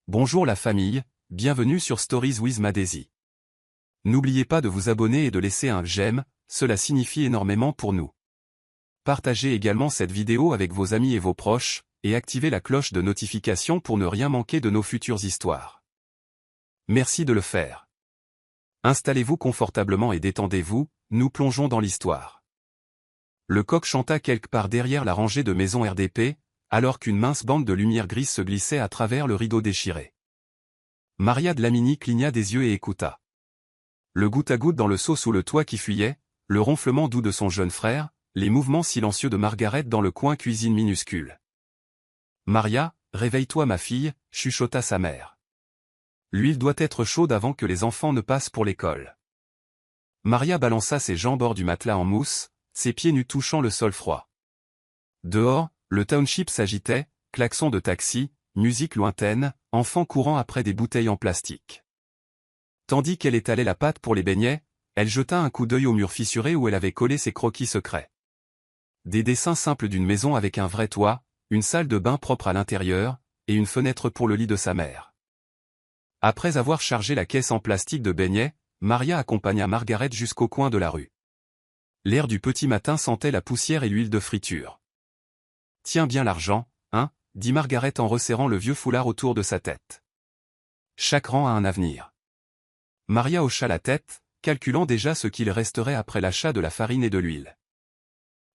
Bonjour la famille, bienvenue sur Stories with Madesi. N'oubliez pas de vous abonner et de laisser un j'aime, cela signifie énormément pour nous. Partagez également cette vidéo avec vos amis et vos proches, et activez la cloche de notification pour ne rien manquer de nos futures histoires. Merci de le faire. Installez-vous confortablement et détendez-vous, nous plongeons dans l'histoire. Le coq chanta quelque part derrière la rangée de maisons RDP, alors qu'une mince bande de lumière grise se glissait à travers le rideau déchiré. Maria Dlamini cligna des yeux et écouta. Le goutte-à-goutte dans le seau sous le toit qui fuyait, le ronflement doux de son jeune frère, les mouvements silencieux de Margaret dans le coin cuisine minuscule. « Maria, réveille-toi ma fille », chuchota sa mère. « L'huile doit être chaude avant que les enfants ne passent pour l'école. » Maria balança ses jambes hors du matelas en mousse, ses pieds nus touchant le sol froid. Dehors, le township s'agitait, klaxons de taxi, musique lointaine, enfants courant après des bouteilles en plastique. Tandis qu'elle étalait la pâte pour les beignets, elle jeta un coup d'œil au mur fissuré où elle avait collé ses croquis secrets. Des dessins simples d'une maison avec un vrai toit, une salle de bain propre à l'intérieur, et une fenêtre pour le lit de sa mère. Après avoir chargé la caisse en plastique de beignets, Maria accompagna Margaret jusqu'au coin de la rue. L'air du petit matin sentait la poussière et l'huile de friture. « Tiens bien l'argent, hein » dit Margaret en resserrant le vieux foulard autour de sa tête. « Chaque rang a un avenir. » Maria hocha la tête, calculant déjà ce qu'il resterait après l'achat de la farine et de l'huile.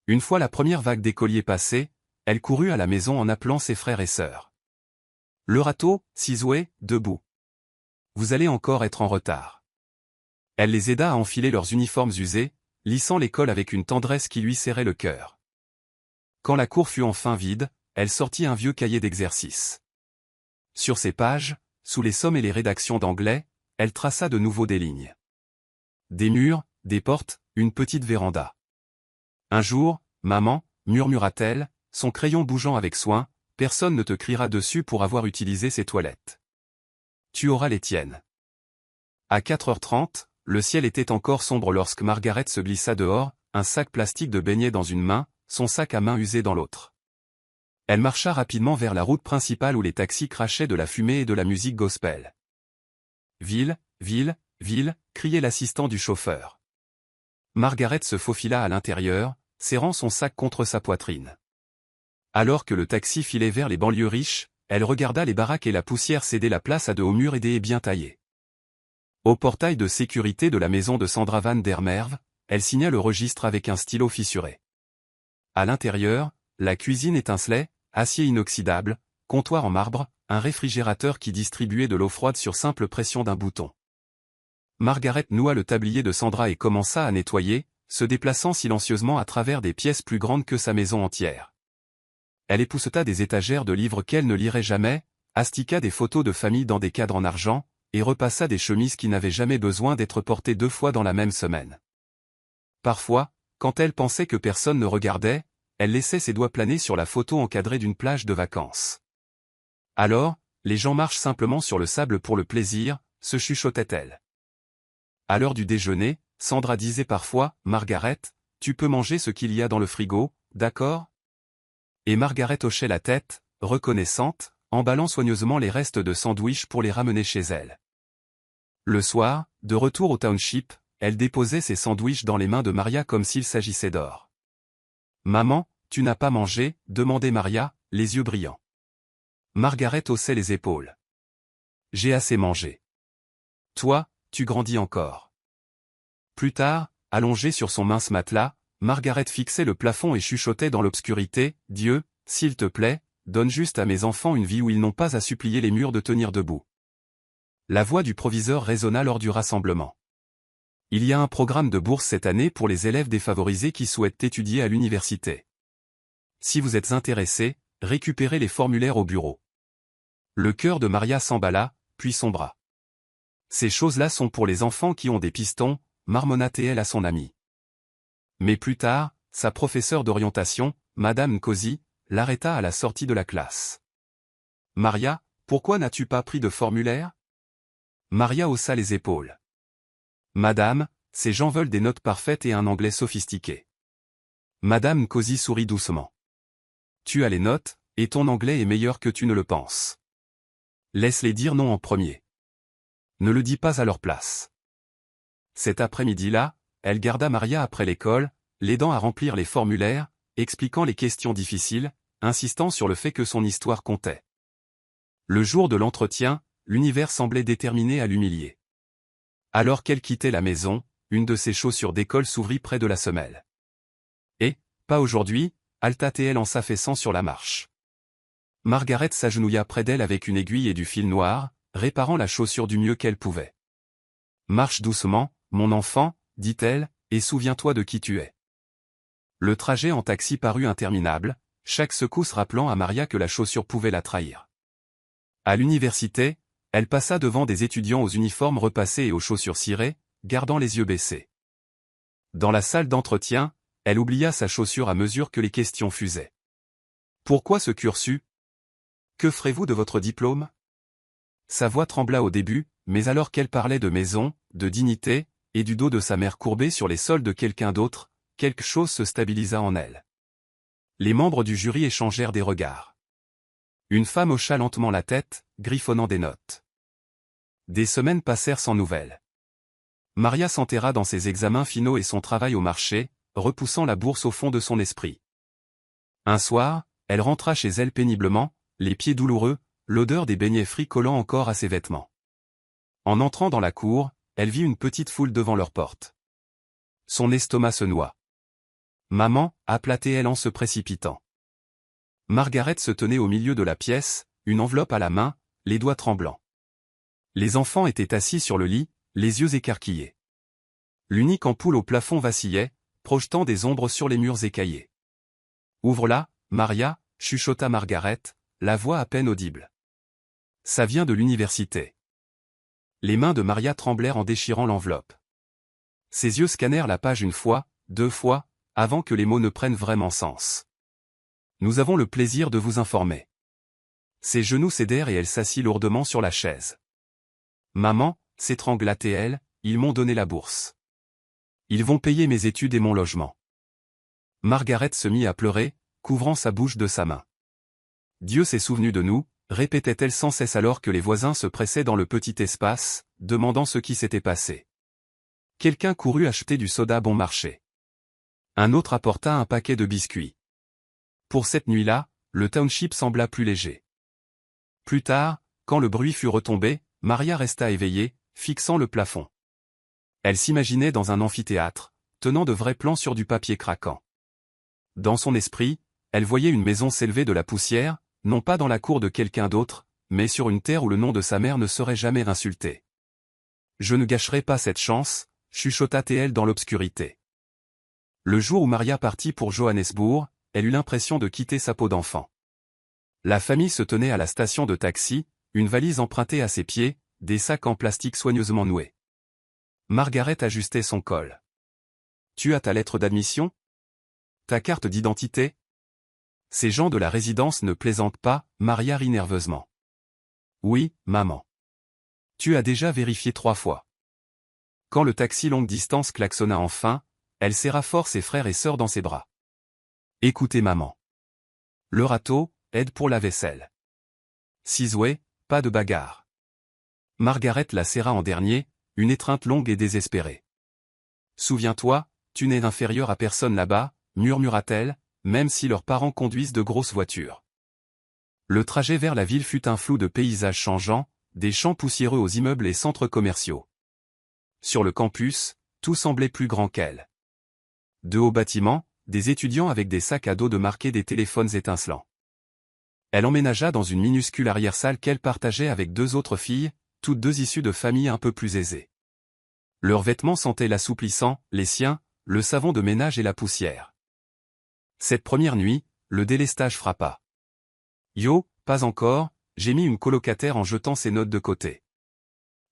Une fois la première vague d'écoliers passée, elle courut à la maison en appelant ses frères et sœurs. « Le râteau, Sizoué, debout. Vous allez encore être en retard. » Elle les aida à enfiler leurs uniformes usés, lissant les cols avec une tendresse qui lui serrait le cœur. Quand la cour fut enfin vide, elle sortit un vieux cahier d'exercices. Sur ces pages, sous les sommes et les rédactions d'anglais, elle traça de nouveau des lignes. Des murs, des portes, une petite véranda. Un jour, maman, murmura-t-elle, son crayon bougeant avec soin, personne ne te criera dessus pour avoir utilisé ses toilettes. Tu auras les tiennes. À 4h30, le ciel était encore sombre lorsque Margaret se glissa dehors, un sac plastique de beignets dans une main, son sac à main usé dans l'autre. Elle marcha rapidement vers la route principale où les taxis crachaient de la fumée et de la musique gospel. « Ville, ville, ville » criait l'assistant du chauffeur. Margaret se faufila à l'intérieur, serrant son sac contre sa poitrine. Alors que le taxi filait vers les banlieues riches, elle regarda les baraques et la poussière céder la place à de hauts murs et des haies bien taillés. Au portail de sécurité de la maison de Sandra Van der Merwe, elle signa le registre avec un stylo fissuré. À l'intérieur, la cuisine étincelait, acier inoxydable, comptoir en marbre, un réfrigérateur qui distribuait de l'eau froide sur simple pression d'un bouton. Margaret noua le tablier de Sandra et commença à nettoyer, se déplaçant silencieusement à travers des pièces plus grandes que sa maison entière. Elle épousseta des étagères de livres qu'elle ne lirait jamais, astiqua des photos de famille dans des cadres en argent, et repassa des chemises qui n'avaient jamais besoin d'être portées 2 fois dans la même semaine. Parfois, quand elle pensait que personne ne regardait, elle laissait ses doigts planer sur la photo encadrée d'une plage de vacances. Alors, les gens marchent simplement sur le sable pour le plaisir, se chuchotait-elle. À l'heure du déjeuner, Sandra disait parfois, « Margaret, tu peux manger ce qu'il y a dans le frigo, d'accord ?» Et Margaret hochait la tête, reconnaissante, emballant soigneusement les restes de sandwich pour les ramener chez elle. Le soir, de retour au township, elle déposait ses sandwichs dans les mains de Maria comme s'il s'agissait d'or. « Maman, tu n'as pas mangé ?» demandait Maria, les yeux brillants. Margaret haussait les épaules. « J'ai assez mangé. Toi, tu grandis encore. » Plus tard, allongée sur son mince matelas, Margaret fixait le plafond et chuchotait dans l'obscurité, « Dieu, s'il te plaît, donne juste à mes enfants une vie où ils n'ont pas à supplier les murs de tenir debout. » La voix du proviseur résonna lors du rassemblement. Il y a un programme de bourse cette année pour les élèves défavorisés qui souhaitent étudier à l'université. Si vous êtes intéressé, récupérez les formulaires au bureau. Le cœur de Maria s'emballa, puis sombra. Ces choses-là sont pour les enfants qui ont des pistons, marmonna-t-elle à son amie. Mais plus tard, sa professeure d'orientation, Madame Nkosi, l'arrêta à la sortie de la classe. « Maria, pourquoi n'as-tu pas pris de formulaire ?» Maria haussa les épaules. « Madame, ces gens veulent des notes parfaites et un anglais sophistiqué. » Madame Nkosi sourit doucement. « Tu as les notes, et ton anglais est meilleur que tu ne le penses. » Laisse-les dire non en premier. Ne le dis pas à leur place. Cet après-midi-là, elle garda Maria après l'école, l'aidant à remplir les formulaires, expliquant les questions difficiles, insistant sur le fait que son histoire comptait. Le jour de l'entretien, l'univers semblait déterminé à l'humilier. Alors qu'elle quittait la maison, une de ses chaussures d'école s'ouvrit près de la semelle. Et, pas aujourd'hui, halta-t-elle en s'affaissant sur la marche. Margaret s'agenouilla près d'elle avec une aiguille et du fil noir, réparant la chaussure du mieux qu'elle pouvait. Marche doucement, mon enfant, dit-elle, et souviens-toi de qui tu es. Le trajet en taxi parut interminable, chaque secousse rappelant à Maria que la chaussure pouvait la trahir. À l'université, elle passa devant des étudiants aux uniformes repassés et aux chaussures cirées, gardant les yeux baissés. Dans la salle d'entretien, elle oublia sa chaussure à mesure que les questions fusaient. Pourquoi ce cursus? Que ferez-vous de votre diplôme? Sa voix trembla au début, mais alors qu'elle parlait de maison, de dignité, et du dos de sa mère courbée sur les sols de quelqu'un d'autre, quelque chose se stabilisa en elle. Les membres du jury échangèrent des regards. Une femme hocha lentement la tête, griffonnant des notes. Des semaines passèrent sans nouvelles. Maria s'enterra dans ses examens finaux et son travail au marché, repoussant la bourse au fond de son esprit. Un soir, elle rentra chez elle péniblement, les pieds douloureux, l'odeur des beignets frits collant encore à ses vêtements. En entrant dans la cour, elle vit une petite foule devant leur porte. Son estomac se noua. Maman, appela-t-elle en se précipitant. Margaret se tenait au milieu de la pièce, une enveloppe à la main, les doigts tremblants. Les enfants étaient assis sur le lit, les yeux écarquillés. L'unique ampoule au plafond vacillait, projetant des ombres sur les murs écaillés. « Ouvre-la, Maria » chuchota Margaret, la voix à peine audible. « Ça vient de l'université. » Les mains de Maria tremblèrent en déchirant l'enveloppe. Ses yeux scannèrent la page une fois, deux fois, avant que les mots ne prennent vraiment sens. « Nous avons le plaisir de vous informer. » Ses genoux cédèrent et elle s'assit lourdement sur la chaise. « Maman, » s'étrangla-t-elle, ils m'ont donné la bourse. Ils vont payer mes études et mon logement. Margaret se mit à pleurer, couvrant sa bouche de sa main. Dieu s'est souvenu de nous, répétait-elle sans cesse alors que les voisins se pressaient dans le petit espace, demandant ce qui s'était passé. Quelqu'un courut acheter du soda bon marché. Un autre apporta un paquet de biscuits. Pour cette nuit-là, le township sembla plus léger. Plus tard, quand le bruit fut retombé, Maria resta éveillée, fixant le plafond. Elle s'imaginait dans un amphithéâtre, tenant de vrais plans sur du papier craquant. Dans son esprit, elle voyait une maison s'élever de la poussière, non pas dans la cour de quelqu'un d'autre, mais sur une terre où le nom de sa mère ne serait jamais insulté. « Je ne gâcherai pas cette chance », chuchota-t-elle dans l'obscurité. Le jour où Maria partit pour Johannesburg, elle eut l'impression de quitter sa peau d'enfant. La famille se tenait à la station de taxi, une valise empruntée à ses pieds, des sacs en plastique soigneusement noués. Margaret ajustait son col. « Tu as ta lettre d'admission? Ta carte d'identité? » Ces gens de la résidence ne plaisantent pas, Maria rit nerveusement. « Oui, maman. Tu as déjà vérifié 3 fois. » Quand le taxi longue distance klaxonna enfin, elle serra fort ses frères et sœurs dans ses bras. « Écoutez maman. Le râteau, aide pour la vaisselle. Sizway, pas de bagarre. » Margaret la serra en dernier, une étreinte longue et désespérée. « Souviens-toi, tu n'es inférieur à personne là-bas, murmura-t-elle, même si leurs parents conduisent de grosses voitures. » Le trajet vers la ville fut un flou de paysages changeants, des champs poussiéreux aux immeubles et centres commerciaux. Sur le campus, tout semblait plus grand qu'elle. De hauts bâtiments, des étudiants avec des sacs à dos de marque et des téléphones étincelants. Elle emménagea dans une minuscule arrière-salle qu'elle partageait avec 2 autres filles, toutes 2 issues de familles un peu plus aisées. Leurs vêtements sentaient l'assouplissant, les siens, le savon de ménage et la poussière. Cette première nuit, le délestage frappa. « Yo, pas encore », gémit une colocataire en jetant ses notes de côté.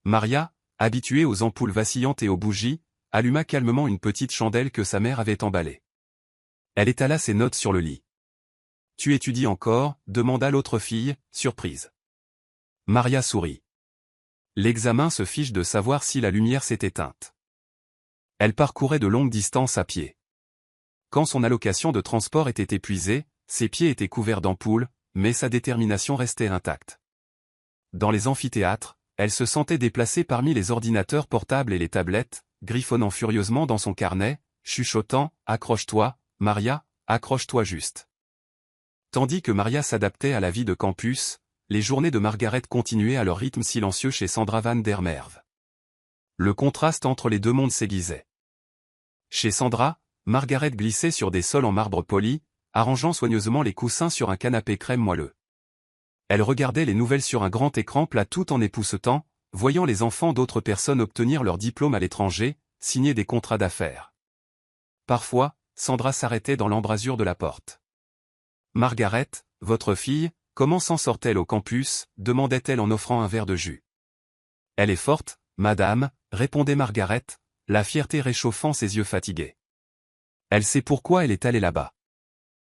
Maria, habituée aux ampoules vacillantes et aux bougies, alluma calmement une petite chandelle que sa mère avait emballée. Elle étala ses notes sur le lit. « Tu étudies encore ?» demanda l'autre fille, surprise. Maria sourit. L'examen se fiche de savoir si la lumière s'est éteinte. Elle parcourait de longues distances à pied. Quand son allocation de transport était épuisée, ses pieds étaient couverts d'ampoules, mais sa détermination restait intacte. Dans les amphithéâtres, elle se sentait déplacée parmi les ordinateurs portables et les tablettes, griffonnant furieusement dans son carnet, chuchotant « Accroche-toi, Maria, accroche-toi juste ». Tandis que Maria s'adaptait à la vie de campus, les journées de Margaret continuaient à leur rythme silencieux chez Sandra Van der Merwe. Le contraste entre les deux mondes s'aiguisait. Chez Sandra, Margaret glissait sur des sols en marbre poli, arrangeant soigneusement les coussins sur un canapé crème moelleux. Elle regardait les nouvelles sur un grand écran plat tout en époussetant, voyant les enfants d'autres personnes obtenir leur diplôme à l'étranger, signer des contrats d'affaires. Parfois, Sandra s'arrêtait dans l'embrasure de la porte. « Margaret, votre fille, comment s'en sort-elle au campus ?» demandait-elle en offrant un verre de jus. « Elle est forte, madame », répondait Margaret, la fierté réchauffant ses yeux fatigués. Elle sait pourquoi elle est allée là-bas.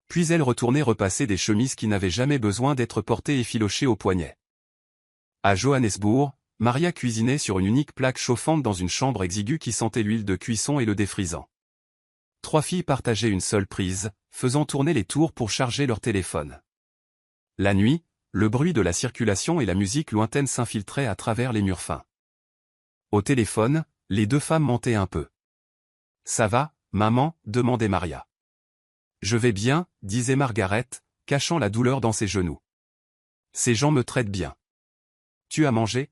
Puis elle retournait repasser des chemises qui n'avaient jamais besoin d'être portées effilochées au poignet. À Johannesburg, Maria cuisinait sur une unique plaque chauffante dans une chambre exiguë qui sentait l'huile de cuisson et le défrisant. 3 filles partageaient une seule prise, faisant tourner les tours pour charger leur téléphone. La nuit, le bruit de la circulation et la musique lointaine s'infiltraient à travers les murs fins. Au téléphone, les 2 femmes mentaient un peu. « Ça va, maman ?» demandait Maria. « Je vais bien », disait Margaret, cachant la douleur dans ses genoux. « Ces gens me traitent bien. »« Tu as mangé ?»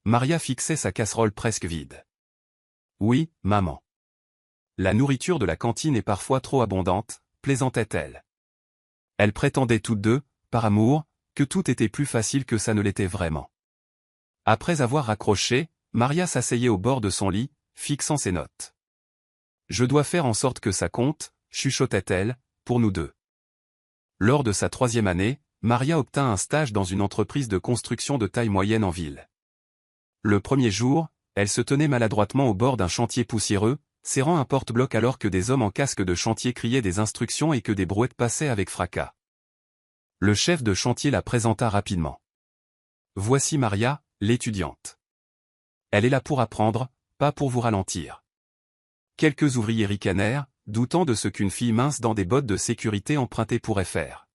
Maria fixait sa casserole presque vide. « Oui, maman. » « La nourriture de la cantine est parfois trop abondante », plaisantait-elle. Elles prétendaient toutes deux, par amour, que tout était plus facile que ça ne l'était vraiment. Après avoir raccroché, Maria s'asseyait au bord de son lit, fixant ses notes. « Je dois faire en sorte que ça compte », chuchotait-elle, pour nous deux. Lors de sa 3e année, Maria obtint un stage dans une entreprise de construction de taille moyenne en ville. Le premier jour, elle se tenait maladroitement au bord d'un chantier poussiéreux, serrant un porte-bloc alors que des hommes en casque de chantier criaient des instructions et que des brouettes passaient avec fracas. Le chef de chantier la présenta rapidement. « Voici Maria, l'étudiante. Elle est là pour apprendre, pas pour vous ralentir. » Quelques ouvriers ricanèrent, doutant de ce qu'une fille mince dans des bottes de sécurité empruntées pourrait faire.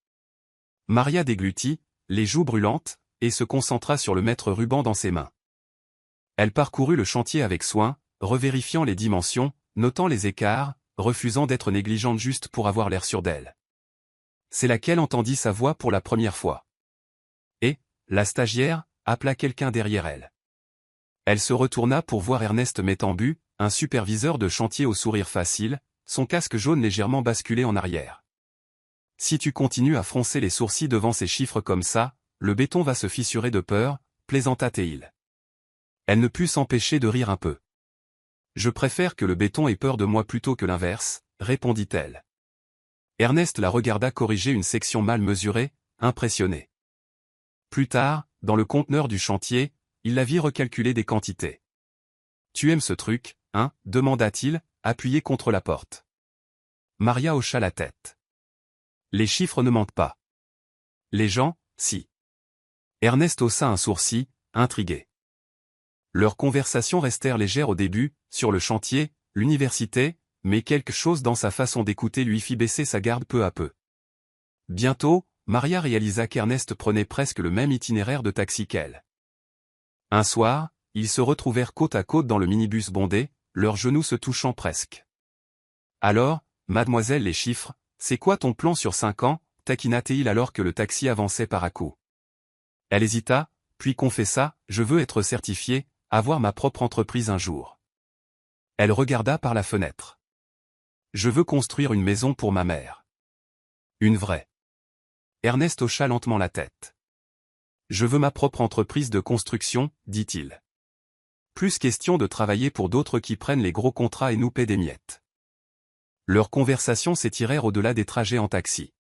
Maria déglutit, les joues brûlantes, et se concentra sur le mètre-ruban dans ses mains. Elle parcourut le chantier avec soin, revérifiant les dimensions, notant les écarts, refusant d'être négligente juste pour avoir l'air sûre d'elle. C'est là qu'elle entendit sa voix pour la première fois. Et, la stagiaire, appela quelqu'un derrière elle. Elle se retourna pour voir Ernest Métambu, un superviseur de chantier au sourire facile, son casque jaune légèrement basculé en arrière. « Si tu continues à froncer les sourcils devant ces chiffres comme ça, le béton va se fissurer de peur », plaisanta-t-il. Elle ne put s'empêcher de rire un peu. « Je préfère que le béton ait peur de moi plutôt que l'inverse », répondit-elle. Ernest la regarda corriger une section mal mesurée, impressionné. Plus tard, dans le conteneur du chantier, il la vit recalculer des quantités. « Tu aimes ce truc, hein ?» demanda-t-il, appuyé contre la porte. Maria hocha la tête. « Les chiffres ne mentent pas. »« Les gens, si. » Ernest haussa un sourcil, intrigué. Leurs conversations restèrent légères au début, sur le chantier, l'université, mais quelque chose dans sa façon d'écouter lui fit baisser sa garde peu à peu. Bientôt, Maria réalisa qu'Ernest prenait presque le même itinéraire de taxi qu'elle. Un soir, ils se retrouvèrent côte à côte dans le minibus bondé, leurs genoux se touchant presque. « Alors, mademoiselle les chiffres, c'est quoi ton plan sur 5 ans ?» taquina-t-il alors que le taxi avançait par à-coups. Elle hésita, puis confessa « Je veux être certifiée, avoir ma propre entreprise un jour. » Elle regarda par la fenêtre. « Je veux construire une maison pour ma mère. Une vraie. » Ernest hocha lentement la tête. « Je veux ma propre entreprise de construction, » dit-il. Plus question de travailler pour d'autres qui prennent les gros contrats et nous paient des miettes. Leurs conversations s'étirèrent au-delà des trajets en taxi.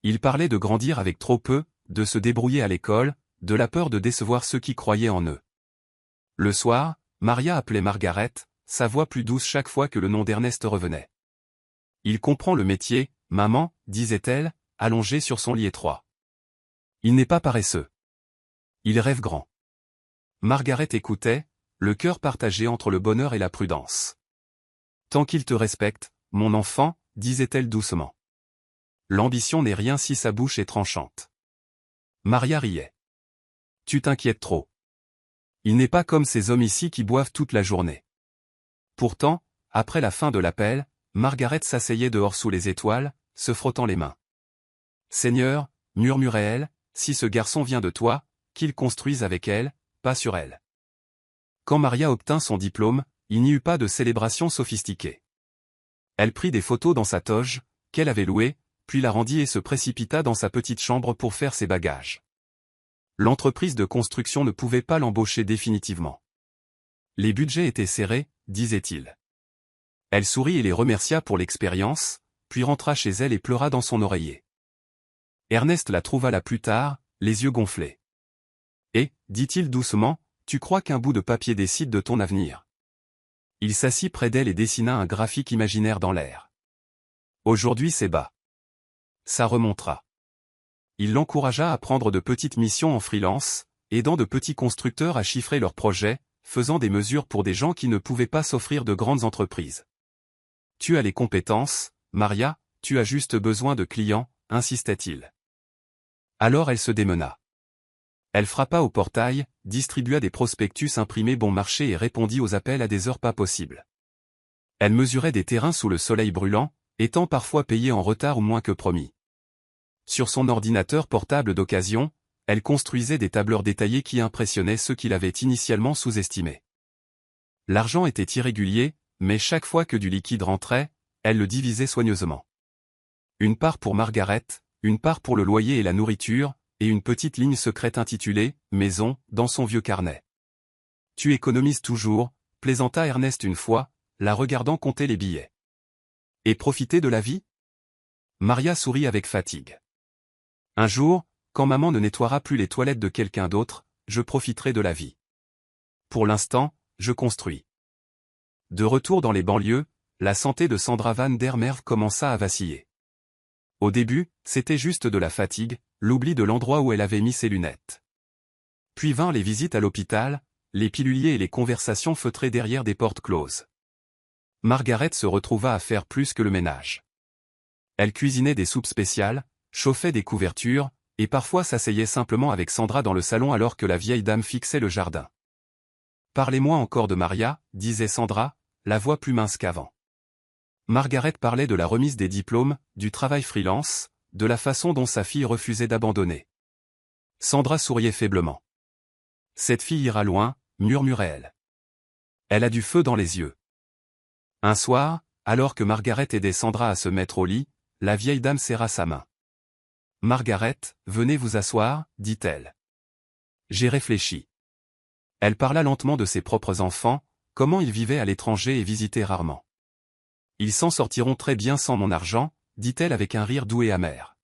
Ils parlaient de grandir avec trop peu, de se débrouiller à l'école, de la peur de décevoir ceux qui croyaient en eux. Le soir, Maria appelait Margaret, sa voix plus douce chaque fois que le nom d'Ernest revenait. « Il comprend le métier, maman, » disait-elle, allongée sur son lit étroit. « Il n'est pas paresseux. Il rêve grand. » Margaret écoutait, le cœur partagé entre le bonheur et la prudence. « Tant qu'il te respecte, mon enfant, » disait-elle doucement. « L'ambition n'est rien si sa bouche est tranchante. » Maria riait. « Tu t'inquiètes trop. Il n'est pas comme ces hommes ici qui boivent toute la journée. Pourtant, après la fin de l'appel, Margaret s'asseyait dehors sous les étoiles, se frottant les mains. « Seigneur, murmurait-elle, si ce garçon vient de toi, qu'il construise avec elle, pas sur elle. » Quand Maria obtint son diplôme, il n'y eut pas de célébration sophistiquée. Elle prit des photos dans sa toge, qu'elle avait louée, puis la rendit et se précipita dans sa petite chambre pour faire ses bagages. L'entreprise de construction ne pouvait pas l'embaucher définitivement. Les budgets étaient serrés, disait-il. Elle sourit et les remercia pour l'expérience, puis rentra chez elle et pleura dans son oreiller. Ernest la trouva là plus tard, les yeux gonflés. « Et, dit-il doucement, tu crois qu'un bout de papier décide de ton avenir ?» Il s'assit près d'elle et dessina un graphique imaginaire dans l'air. Aujourd'hui c'est bas. Ça remontera. Il l'encouragea à prendre de petites missions en freelance, aidant de petits constructeurs à chiffrer leurs projets, faisant des mesures pour des gens qui ne pouvaient pas s'offrir de grandes entreprises. « Tu as les compétences, Maria, tu as juste besoin de clients, insistait-il. Alors elle se démena. Elle frappa au portail, distribua des prospectus imprimés bon marché et répondit aux appels à des heures pas possibles. Elle mesurait des terrains sous le soleil brûlant, étant parfois payée en retard ou moins que promis. Sur son ordinateur portable d'occasion, elle construisait des tableurs détaillés qui impressionnaient ceux qui l'avaient initialement sous-estimé. L'argent était irrégulier, mais chaque fois que du liquide rentrait, elle le divisait soigneusement. Une part pour Margaret, une part pour le loyer et la nourriture, et une petite ligne secrète intitulée « Maison » dans son vieux carnet. « Tu économises toujours », plaisanta Ernest une fois, la regardant compter les billets. « Et profiter de la vie ?» Maria sourit avec fatigue. « Un jour, quand maman ne nettoiera plus les toilettes de quelqu'un d'autre, je profiterai de la vie. Pour l'instant, je construis. » De retour dans les banlieues, la santé de Sandra Van der Merwe commença à vaciller. Au début, c'était juste de la fatigue, l'oubli de l'endroit où elle avait mis ses lunettes. Puis vinrent les visites à l'hôpital, les piluliers et les conversations feutrées derrière des portes closes. Margaret se retrouva à faire plus que le ménage. Elle cuisinait des soupes spéciales, chauffait des couvertures, et parfois s'asseyait simplement avec Sandra dans le salon alors que la vieille dame fixait le jardin. « Parlez-moi encore de Maria, » disait Sandra, la voix plus mince qu'avant. Margaret parlait de la remise des diplômes, du travail freelance, de la façon dont sa fille refusait d'abandonner. Sandra souriait faiblement. « Cette fille ira loin, » murmurait-elle. Elle a du feu dans les yeux. Un soir, alors que Margaret aidait Sandra à se mettre au lit, la vieille dame serra sa main. « Margaret, venez vous asseoir, » dit-elle. J'ai réfléchi. Elle parla lentement de ses propres enfants, comment ils vivaient à l'étranger et visitaient rarement. Ils s'en sortiront très bien sans mon argent, dit-elle avec un rire doux et amer.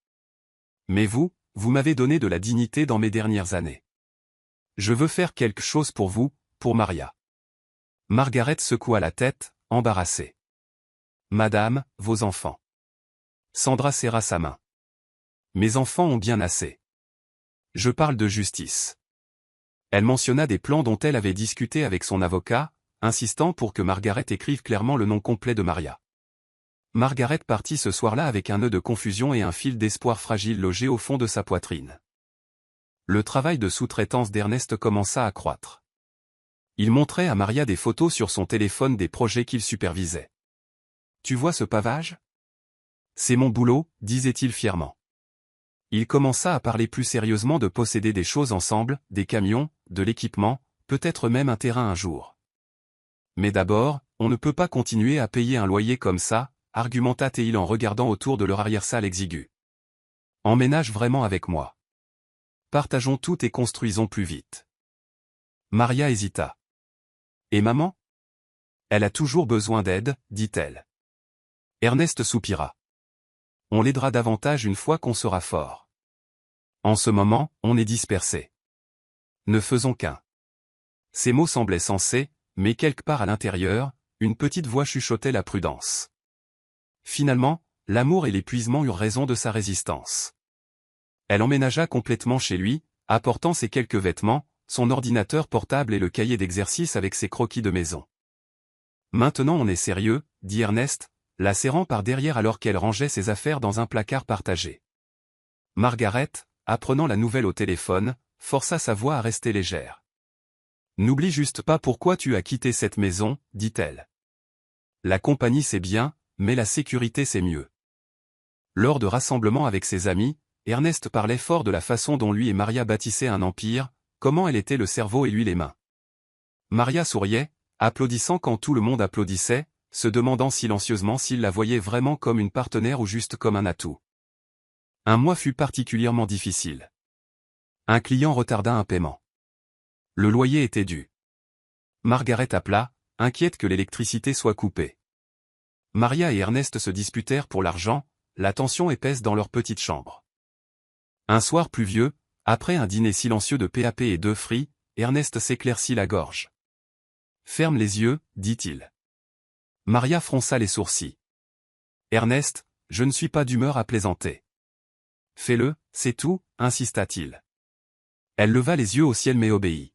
Mais vous m'avez donné de la dignité dans mes dernières années. Je veux faire quelque chose pour vous, pour Maria. Margaret secoua la tête, embarrassée. Madame, vos enfants. Sandra serra sa main. Mes enfants ont bien assez. Je parle de justice. Elle mentionna des plans dont elle avait discuté avec son avocat, insistant pour que Margaret écrive clairement le nom complet de Maria. Margaret partit ce soir-là avec un nœud de confusion et un fil d'espoir fragile logé au fond de sa poitrine. Le travail de sous-traitance d'Ernest commença à croître. Il montrait à Maria des photos sur son téléphone des projets qu'il supervisait. « Tu vois ce pavage ? C'est mon boulot, disait-il fièrement. Il commença à parler plus sérieusement de posséder des choses ensemble, des camions, de l'équipement, peut-être même un terrain un jour. Mais d'abord, on ne peut pas continuer à payer un loyer comme ça, argumenta-t-il en regardant autour de leur arrière-salle exiguë. Emménage vraiment avec moi. Partageons tout et construisons plus vite. Maria hésita. Et maman ? Elle a toujours besoin d'aide, dit-elle. Ernest soupira. On l'aidera davantage une fois qu'on sera fort. En ce moment, on est dispersé. Ne faisons qu'un. Ces mots semblaient sensés, mais quelque part à l'intérieur, une petite voix chuchotait la prudence. Finalement, l'amour et l'épuisement eurent raison de sa résistance. Elle emménagea complètement chez lui, apportant ses quelques vêtements, son ordinateur portable et le cahier d'exercice avec ses croquis de maison. Maintenant on est sérieux, dit Ernest, la serrant par derrière alors qu'elle rangeait ses affaires dans un placard partagé. Margaret, apprenant la nouvelle au téléphone, força sa voix à rester légère. N'oublie juste pas pourquoi tu as quitté cette maison, dit-elle. La compagnie c'est bien, mais la sécurité c'est mieux. Lors de rassemblements avec ses amis, Ernest parlait fort de la façon dont lui et Maria bâtissaient un empire, comment elle était le cerveau et lui les mains. Maria souriait, applaudissant quand tout le monde applaudissait, se demandant silencieusement s'il la voyait vraiment comme une partenaire ou juste comme un atout. Un mois fut particulièrement difficile. Un client retarda un paiement. Le loyer était dû. Margaret appela, inquiète que l'électricité soit coupée. Maria et Ernest se disputèrent pour l'argent, la tension épaisse dans leur petite chambre. Un soir pluvieux, après un dîner silencieux de PAP et d'œufs frits, Ernest s'éclaircit la gorge. « Ferme les yeux, dit-il. » Maria fronça les sourcils. « Ernest, je ne suis pas d'humeur à plaisanter. »« Fais-le, c'est tout, insista-t-il. Elle leva les yeux au ciel mais obéit.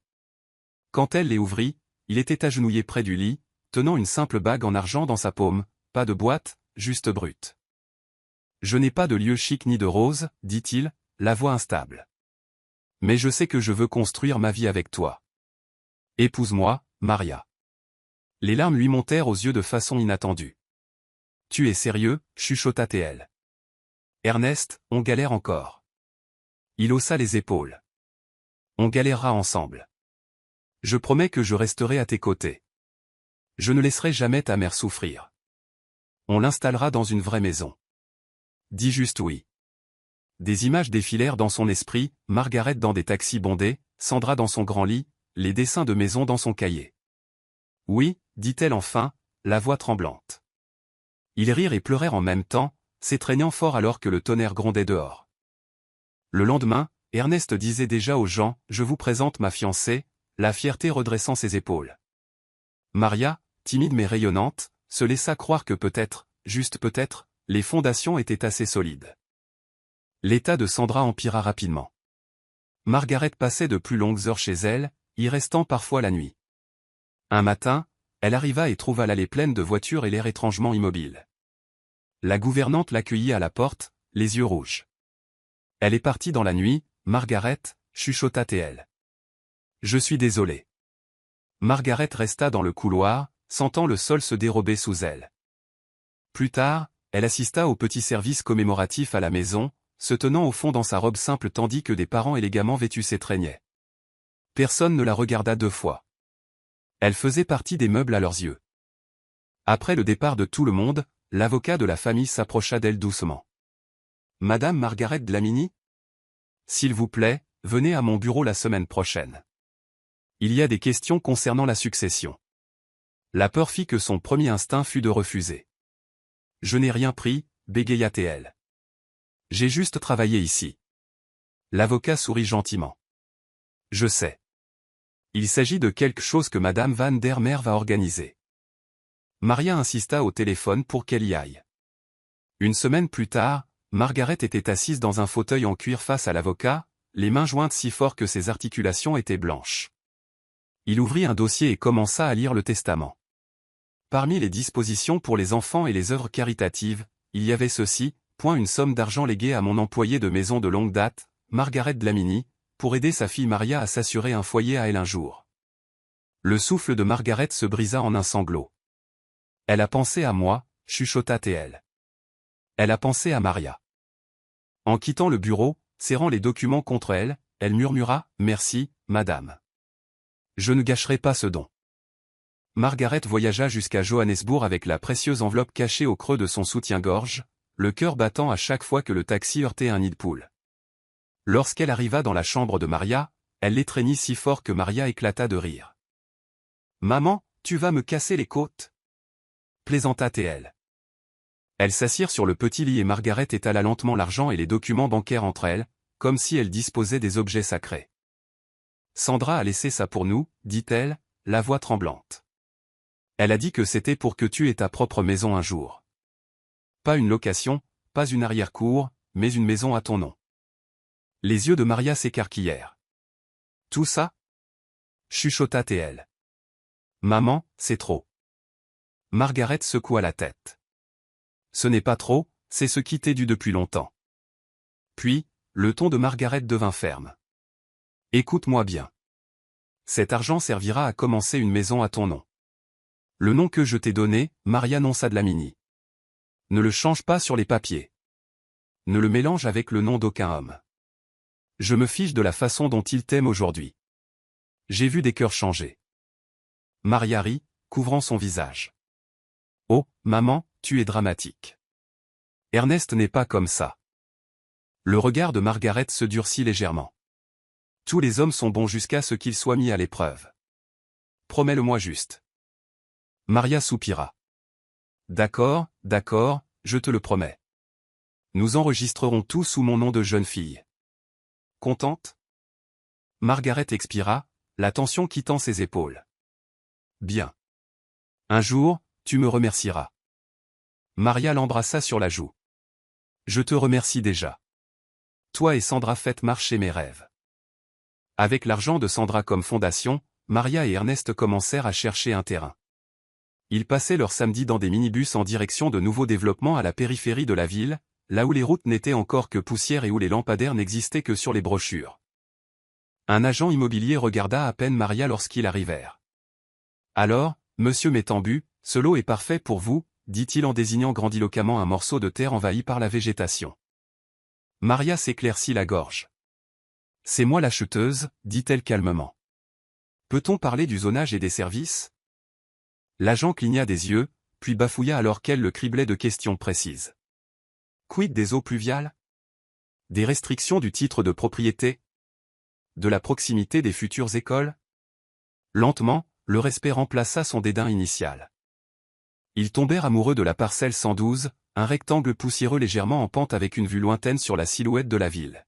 Quand elle les ouvrit, il était agenouillé près du lit, tenant une simple bague en argent dans sa paume, pas de boîte, juste brute. « Je n'ai pas de lieu chic ni de rose, dit-il, la voix instable. Mais je sais que je veux construire ma vie avec toi. Épouse-moi, Maria. » Les larmes lui montèrent aux yeux de façon inattendue. « Tu es sérieux, chuchota-t-elle. »« Ernest, on galère encore. » Il haussa les épaules. « On galérera ensemble. Je promets que je resterai à tes côtés. Je ne laisserai jamais ta mère souffrir. On l'installera dans une vraie maison. Dis juste oui. » Des images défilèrent dans son esprit, Margaret dans des taxis bondés, Sandra dans son grand lit, les dessins de maison dans son cahier. « Oui, dit-elle enfin, la voix tremblante. Ils rirent et pleurèrent en même temps, s'étreignant fort alors que le tonnerre grondait dehors. Le lendemain, Ernest disait déjà aux gens « Je vous présente ma fiancée », la fierté redressant ses épaules. Maria, timide mais rayonnante, se laissa croire que peut-être, juste peut-être, les fondations étaient assez solides. L'état de Sandra empira rapidement. Margaret passait de plus longues heures chez elle, y restant parfois la nuit. Un matin, elle arriva et trouva l'allée pleine de voitures et l'air étrangement immobile. La gouvernante l'accueillit à la porte, les yeux rouges. « Elle est partie dans la nuit, Margaret, » chuchota-t-elle. « Je suis désolé. » Margaret resta dans le couloir, sentant le sol se dérober sous elle. Plus tard, elle assista au petit service commémoratif à la maison, se tenant au fond dans sa robe simple tandis que des parents élégamment vêtus s'étreignaient. Personne ne la regarda deux fois. Elle faisait partie des meubles à leurs yeux. Après le départ de tout le monde, l'avocat de la famille s'approcha d'elle doucement. « Madame Margaret Dlamini ? S'il vous plaît, venez à mon bureau la semaine prochaine. Il y a des questions concernant la succession. » La peur fit que son premier instinct fut de refuser. « Je n'ai rien pris, bégaya-t-elle. J'ai juste travaillé ici. » L'avocat sourit gentiment. « Je sais. Il s'agit de quelque chose que Madame Van der Meer va organiser. » Maria insista au téléphone pour qu'elle y aille. Une semaine plus tard, Margaret était assise dans un fauteuil en cuir face à l'avocat, les mains jointes si fort que ses articulations étaient blanches. Il ouvrit un dossier et commença à lire le testament. Parmi les dispositions pour les enfants et les œuvres caritatives, il y avait ceci, une somme d'argent léguée à mon employé de maison de longue date, Margaret Dlamini, pour aider sa fille Maria à s'assurer un foyer à elle un jour. Le souffle de Margaret se brisa en un sanglot. Elle a pensé à moi, chuchota-t-elle. Elle a pensé à Maria. En quittant le bureau, serrant les documents contre elle, elle murmura « Merci, madame. Je ne gâcherai pas ce don. » Margaret voyagea jusqu'à Johannesburg avec la précieuse enveloppe cachée au creux de son soutien-gorge, le cœur battant à chaque fois que le taxi heurtait un nid de poule. Lorsqu'elle arriva dans la chambre de Maria, elle l'étreignit si fort que Maria éclata de rire. « Maman, tu vas me casser les côtes ?» plaisanta-t-elle. Elles s'assirent sur le petit lit et Margaret étala lentement l'argent et les documents bancaires entre elles, comme si elle disposait des objets sacrés. « Sandra a laissé ça pour nous, dit-elle, la voix tremblante. Elle a dit que c'était pour que tu aies ta propre maison un jour. Pas une location, pas une arrière-cour, mais une maison à ton nom. » Les yeux de Maria s'écarquillèrent. « Tout ça ? » chuchota-t-elle. « Maman, c'est trop. » Margaret secoua la tête. « Ce n'est pas trop, c'est ce qui t'est dû depuis longtemps. » Puis, le ton de Margaret devint ferme. Écoute-moi bien. Cet argent servira à commencer une maison à ton nom. Le nom que je t'ai donné, Maria non Sadlamini. Ne le change pas sur les papiers. Ne le mélange avec le nom d'aucun homme. Je me fiche de la façon dont il t'aime aujourd'hui. J'ai vu des cœurs changer. Maria rit, couvrant son visage. Oh, maman, tu es dramatique. Ernest n'est pas comme ça. Le regard de Margaret se durcit légèrement. Tous les hommes sont bons jusqu'à ce qu'ils soient mis à l'épreuve. Promets-le-moi juste. Maria soupira. D'accord, d'accord, je te le promets. Nous enregistrerons tout sous mon nom de jeune fille. Contente? Margaret expira, la tension quittant ses épaules. Bien. Un jour, tu me remercieras. Maria l'embrassa sur la joue. Je te remercie déjà. Toi et Sandra faites marcher mes rêves. Avec l'argent de Sandra comme fondation, Maria et Ernest commencèrent à chercher un terrain. Ils passaient leur samedi dans des minibus en direction de nouveaux développements à la périphérie de la ville, là où les routes n'étaient encore que poussière et où les lampadaires n'existaient que sur les brochures. Un agent immobilier regarda à peine Maria lorsqu'ils arrivèrent. Alors, monsieur Métambu, ce lot est parfait pour vous, dit-il en désignant grandiloquemment un morceau de terre envahi par la végétation. Maria s'éclaircit la gorge. C'est moi l'acheteuse, dit-elle calmement. Peut-on parler du zonage et des services? L'agent cligna des yeux, puis bafouilla alors qu'elle le criblait de questions précises. Quid des eaux pluviales? Des restrictions du titre de propriété? De la proximité des futures écoles? Lentement, le respect remplaça son dédain initial. Ils tombèrent amoureux de la parcelle 112, un rectangle poussiéreux légèrement en pente avec une vue lointaine sur la silhouette de la ville.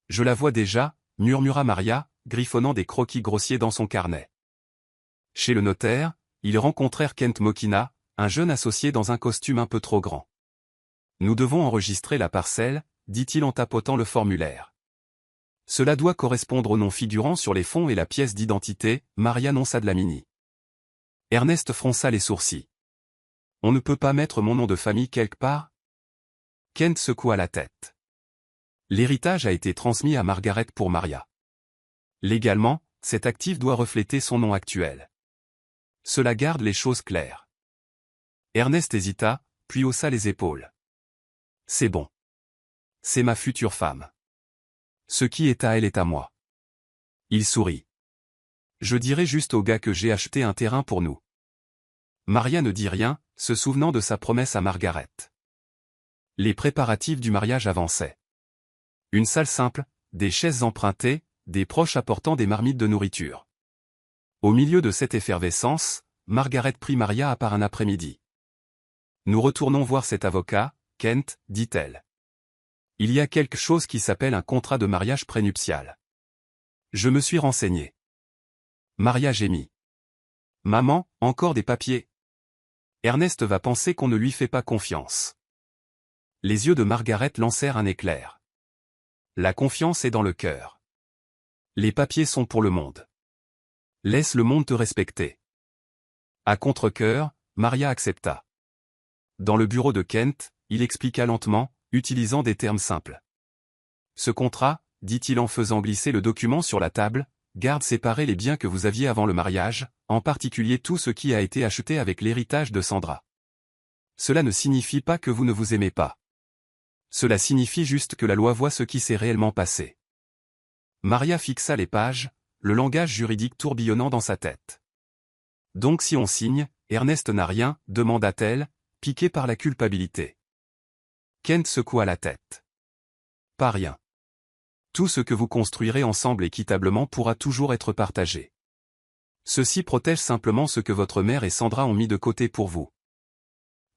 Je la vois déjà, murmura Maria, griffonnant des croquis grossiers dans son carnet. Chez le notaire, ils rencontrèrent Kent Mokina, un jeune associé dans un costume un peu trop grand. Nous devons enregistrer la parcelle, dit-il en tapotant le formulaire. Cela doit correspondre au nom figurant sur les fonds et la pièce d'identité, Maria non Sadlamini. Ernest fronça les sourcils. On ne peut pas mettre mon nom de famille quelque part? Kent secoua la tête. L'héritage a été transmis à Margaret pour Maria. Légalement, cet actif doit refléter son nom actuel. Cela garde les choses claires. Ernest hésita, puis haussa les épaules. C'est bon. C'est ma future femme. Ce qui est à elle est à moi. Il sourit. Je dirai juste au gars que j'ai acheté un terrain pour nous. Maria ne dit rien, se souvenant de sa promesse à Margaret. Les préparatifs du mariage avançaient. Une salle simple, des chaises empruntées, des proches apportant des marmites de nourriture. Au milieu de cette effervescence, Margaret prit Maria à part un après-midi. Nous retournons voir cet avocat, Kent, dit-elle. Il y a quelque chose qui s'appelle un contrat de mariage prénuptial. Je me suis renseigné. Maria gémit. Maman, encore des papiers. Ernest va penser qu'on ne lui fait pas confiance. Les yeux de Margaret lancèrent un éclair. La confiance est dans le cœur. Les papiers sont pour le monde. Laisse le monde te respecter. À contre-cœur, Maria accepta. Dans le bureau de Kent, il expliqua lentement, utilisant des termes simples. Ce contrat, dit-il en faisant glisser le document sur la table, garde séparés les biens que vous aviez avant le mariage, en particulier tout ce qui a été acheté avec l'héritage de Sandra. Cela ne signifie pas que vous ne vous aimez pas. Cela signifie juste que la loi voit ce qui s'est réellement passé. Maria fixa les pages, le langage juridique tourbillonnant dans sa tête. Donc si on signe, Ernest n'a rien, demanda-t-elle, piquée par la culpabilité. Kent secoua la tête. Pas rien. Tout ce que vous construirez ensemble équitablement pourra toujours être partagé. Ceci protège simplement ce que votre mère et Sandra ont mis de côté pour vous.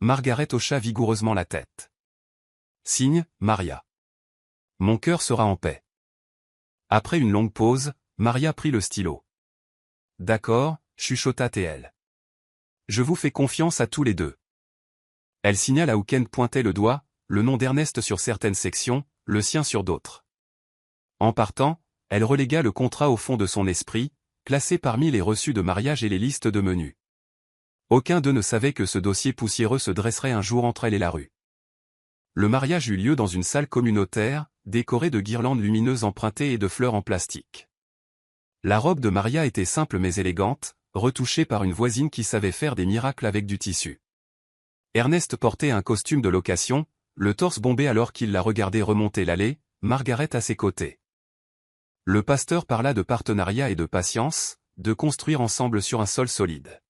Margaret hocha vigoureusement la tête. Signe, Maria. Mon cœur sera en paix. Après une longue pause, Maria prit le stylo. D'accord, chuchota-t-elle. Je vous fais confiance à tous les deux. Elle signa là où Kent pointait le doigt, le nom d'Ernest sur certaines sections, le sien sur d'autres. En partant, elle relégua le contrat au fond de son esprit, classé parmi les reçus de mariage et les listes de menus. Aucun d'eux ne savait que ce dossier poussiéreux se dresserait un jour entre elle et la rue. Le mariage eut lieu dans une salle communautaire, décorée de guirlandes lumineuses empruntées et de fleurs en plastique. La robe de Maria était simple mais élégante, retouchée par une voisine qui savait faire des miracles avec du tissu. Ernest portait un costume de location, le torse bombé alors qu'il la regardait remonter l'allée, Margaret à ses côtés. Le pasteur parla de partenariat et de patience, de construire ensemble sur un sol solide.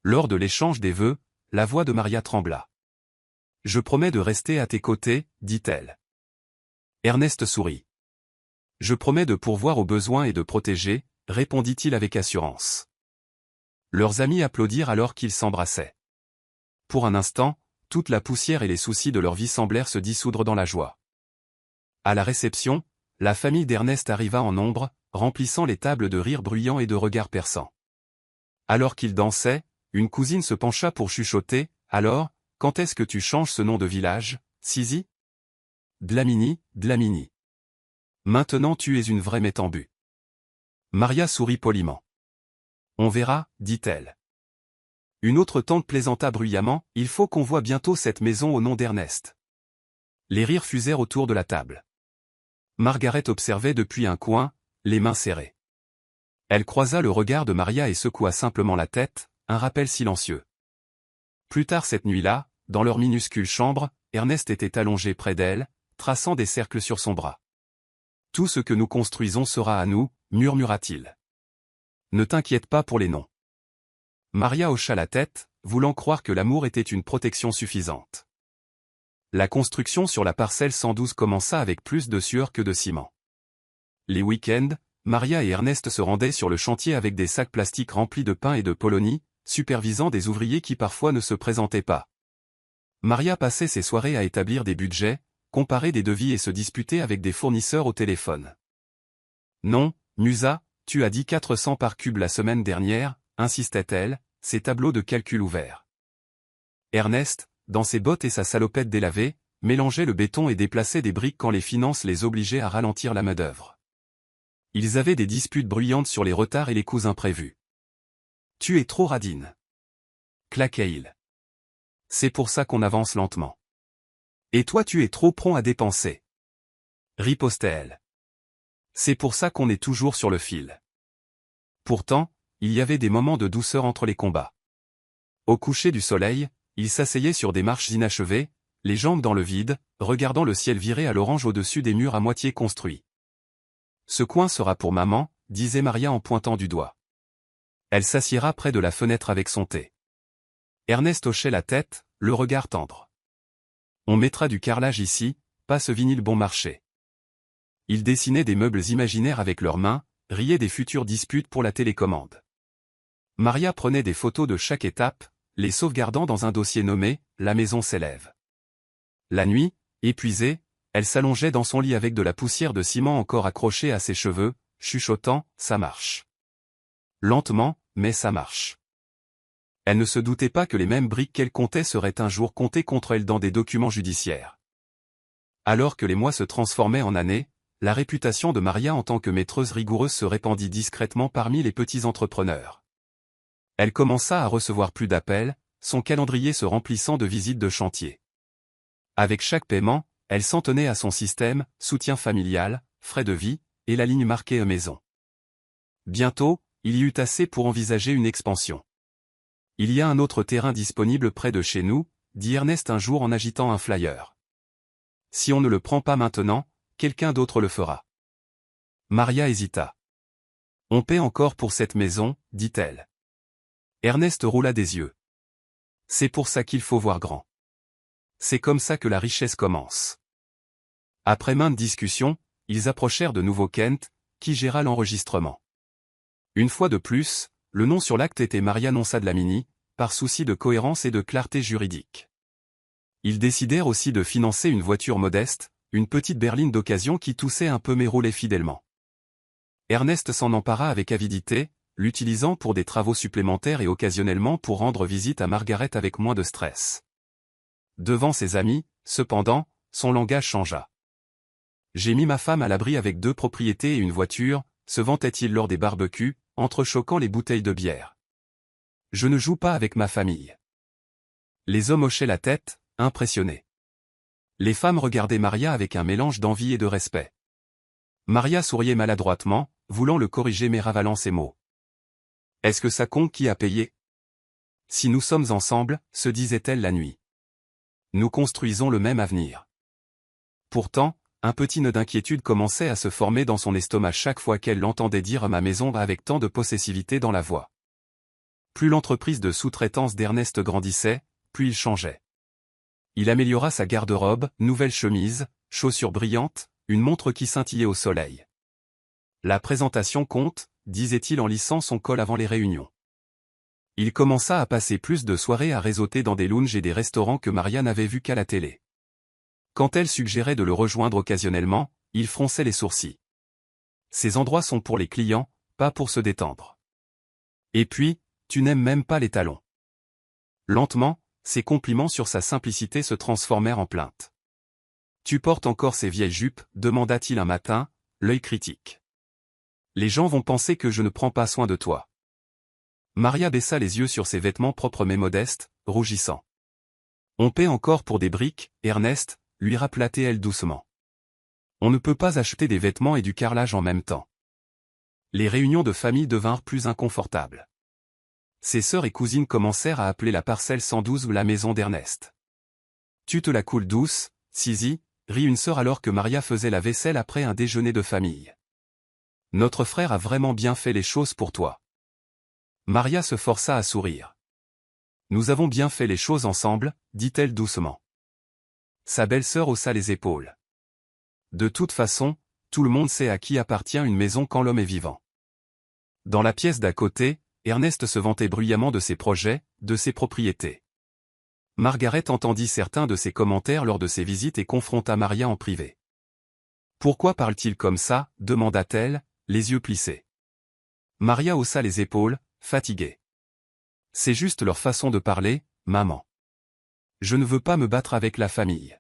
Lors de l'échange des vœux, la voix de Maria trembla. « Je promets de rester à tes côtés, dit-elle. Ernest sourit. « Je promets de pourvoir aux besoins et de protéger, répondit-il avec assurance. Leurs amis applaudirent alors qu'ils s'embrassaient. Pour un instant, toute la poussière et les soucis de leur vie semblèrent se dissoudre dans la joie. À la réception, la famille d'Ernest arriva en nombre, remplissant les tables de rires bruyants et de regards perçants. Alors qu'ils dansaient, une cousine se pencha pour chuchoter, « Alors, quand est-ce que tu changes ce nom de village, Sisi ?»« Dlamini, Dlamini. Maintenant tu es une vraie Métambu. » Maria sourit poliment. « On verra, dit-elle. » Une autre tante plaisanta bruyamment, « Il faut qu'on voie bientôt cette maison au nom d'Ernest. » Les rires fusèrent autour de la table. Margaret observait depuis un coin, les mains serrées. Elle croisa le regard de Maria et secoua simplement la tête, un rappel silencieux. Plus tard cette nuit-là, dans leur minuscule chambre, Ernest était allongé près d'elle, traçant des cercles sur son bras. « Tout ce que nous construisons sera à nous, murmura-t-il. Ne t'inquiète pas pour les noms. » Maria hocha la tête, voulant croire que l'amour était une protection suffisante. La construction sur la parcelle 112 commença avec plus de sueur que de ciment. Les week-ends, Maria et Ernest se rendaient sur le chantier avec des sacs plastiques remplis de pain et de polony, supervisant des ouvriers qui parfois ne se présentaient pas. Maria passait ses soirées à établir des budgets, comparer des devis et se disputer avec des fournisseurs au téléphone. « Non, Musa, tu as dit 400 par cube la semaine dernière, insistait-elle, ses tableaux de calcul ouverts. Ernest, dans ses bottes et sa salopette délavée, mélangeait le béton et déplaçait des briques quand les finances les obligeaient à ralentir la main-d'œuvre. Ils avaient des disputes bruyantes sur les retards et les coûts imprévus. « Tu es trop radine. » claquait-il. « C'est pour ça qu'on avance lentement. »« Et toi tu es trop prompt à dépenser. » ripostait-elle. « C'est pour ça qu'on est toujours sur le fil. » Pourtant, il y avait des moments de douceur entre les combats. Au coucher du soleil, il s'asseyait sur des marches inachevées, les jambes dans le vide, regardant le ciel viré à l'orange au-dessus des murs à moitié construits. « Ce coin sera pour maman, » disait Maria en pointant du doigt. Elle s'assiera près de la fenêtre avec son thé. Ernest hochait la tête, le regard tendre. « On mettra du carrelage ici, pas ce vinyle bon marché. » Ils dessinaient des meubles imaginaires avec leurs mains, riaient des futures disputes pour la télécommande. Maria prenait des photos de chaque étape, les sauvegardant dans un dossier nommé « La maison s'élève ». La nuit, épuisée, elle s'allongeait dans son lit avec de la poussière de ciment encore accrochée à ses cheveux, chuchotant « Ça marche. » Lentement, mais ça marche. Elle ne se doutait pas que les mêmes briques qu'elle comptait seraient un jour comptées contre elle dans des documents judiciaires. Alors que les mois se transformaient en années, la réputation de Maria en tant que maîtreuse rigoureuse se répandit discrètement parmi les petits entrepreneurs. Elle commença à recevoir plus d'appels, son calendrier se remplissant de visites de chantier. Avec chaque paiement, elle s'en tenait à son système, soutien familial, frais de vie, et la ligne marquée maison. Bientôt, il y eut assez pour envisager une expansion. « Il y a un autre terrain disponible près de chez nous, » dit Ernest un jour en agitant un flyer. « Si on ne le prend pas maintenant, quelqu'un d'autre le fera. » Maria hésita. « On paie encore pour cette maison, » dit-elle. Ernest roula des yeux. « C'est pour ça qu'il faut voir grand. C'est comme ça que la richesse commence. » Après maintes discussions, ils approchèrent de nouveau Kent, qui géra l'enregistrement. Une fois de plus, le nom sur l'acte était Maria Nonsa Dlamini, par souci de cohérence et de clarté juridique. Ils décidèrent aussi de financer une voiture modeste, une petite berline d'occasion qui toussait un peu mais roulait fidèlement. Ernest s'en empara avec avidité, l'utilisant pour des travaux supplémentaires et occasionnellement pour rendre visite à Margaret avec moins de stress. Devant ses amis, cependant, son langage changea. « J'ai mis ma femme à l'abri avec 2 propriétés et une voiture », se vantait-il lors des barbecues, entrechoquant les bouteilles de bière. « Je ne joue pas avec ma famille. » Les hommes hochaient la tête, impressionnés. Les femmes regardaient Maria avec un mélange d'envie et de respect. Maria souriait maladroitement, voulant le corriger mais ravalant ses mots. Est-ce que ça compte qui a payé? Si nous sommes ensemble, se disait-elle la nuit. Nous construisons le même avenir. Pourtant, un petit nœud d'inquiétude commençait à se former dans son estomac chaque fois qu'elle l'entendait dire ma maison avec tant de possessivité dans la voix. Plus l'entreprise de sous-traitance d'Ernest grandissait, plus il changeait. Il améliora sa garde-robe, nouvelle chemise, chaussures brillantes, une montre qui scintillait au soleil. La présentation compte, disait-il en lissant son col avant les réunions. Il commença à passer plus de soirées à réseauter dans des lounges et des restaurants que Maria n'avait vus qu'à la télé. Quand elle suggérait de le rejoindre occasionnellement, il fronçait les sourcils. Ces endroits sont pour les clients, pas pour se détendre. Et puis, tu n'aimes même pas les talons. Lentement, ses compliments sur sa simplicité se transformèrent en plaintes. Tu portes encore ces vieilles jupes, demanda-t-il un matin, l'œil critique. Les gens vont penser que je ne prends pas soin de toi. Maria baissa les yeux sur ses vêtements propres mais modestes, rougissant. On paie encore pour des briques, Ernest, lui rappela-t-elle doucement. On ne peut pas acheter des vêtements et du carrelage en même temps. Les réunions de famille devinrent plus inconfortables. Ses sœurs et cousines commencèrent à appeler la parcelle 112 la maison d'Ernest. Tu te la coules douce, Sisi, rit une sœur alors que Maria faisait la vaisselle après un déjeuner de famille. Notre frère a vraiment bien fait les choses pour toi. Maria se força à sourire. Nous avons bien fait les choses ensemble, dit-elle doucement. Sa belle-sœur haussa les épaules. De toute façon, tout le monde sait à qui appartient une maison quand l'homme est vivant. Dans la pièce d'à côté, Ernest se vantait bruyamment de ses projets, de ses propriétés. Margaret entendit certains de ses commentaires lors de ses visites et confronta Maria en privé. Pourquoi parle-t-il comme ça, demanda-t-elle, les yeux plissés. Maria haussa les épaules, fatiguée. C'est juste leur façon de parler, maman. Je ne veux pas me battre avec la famille.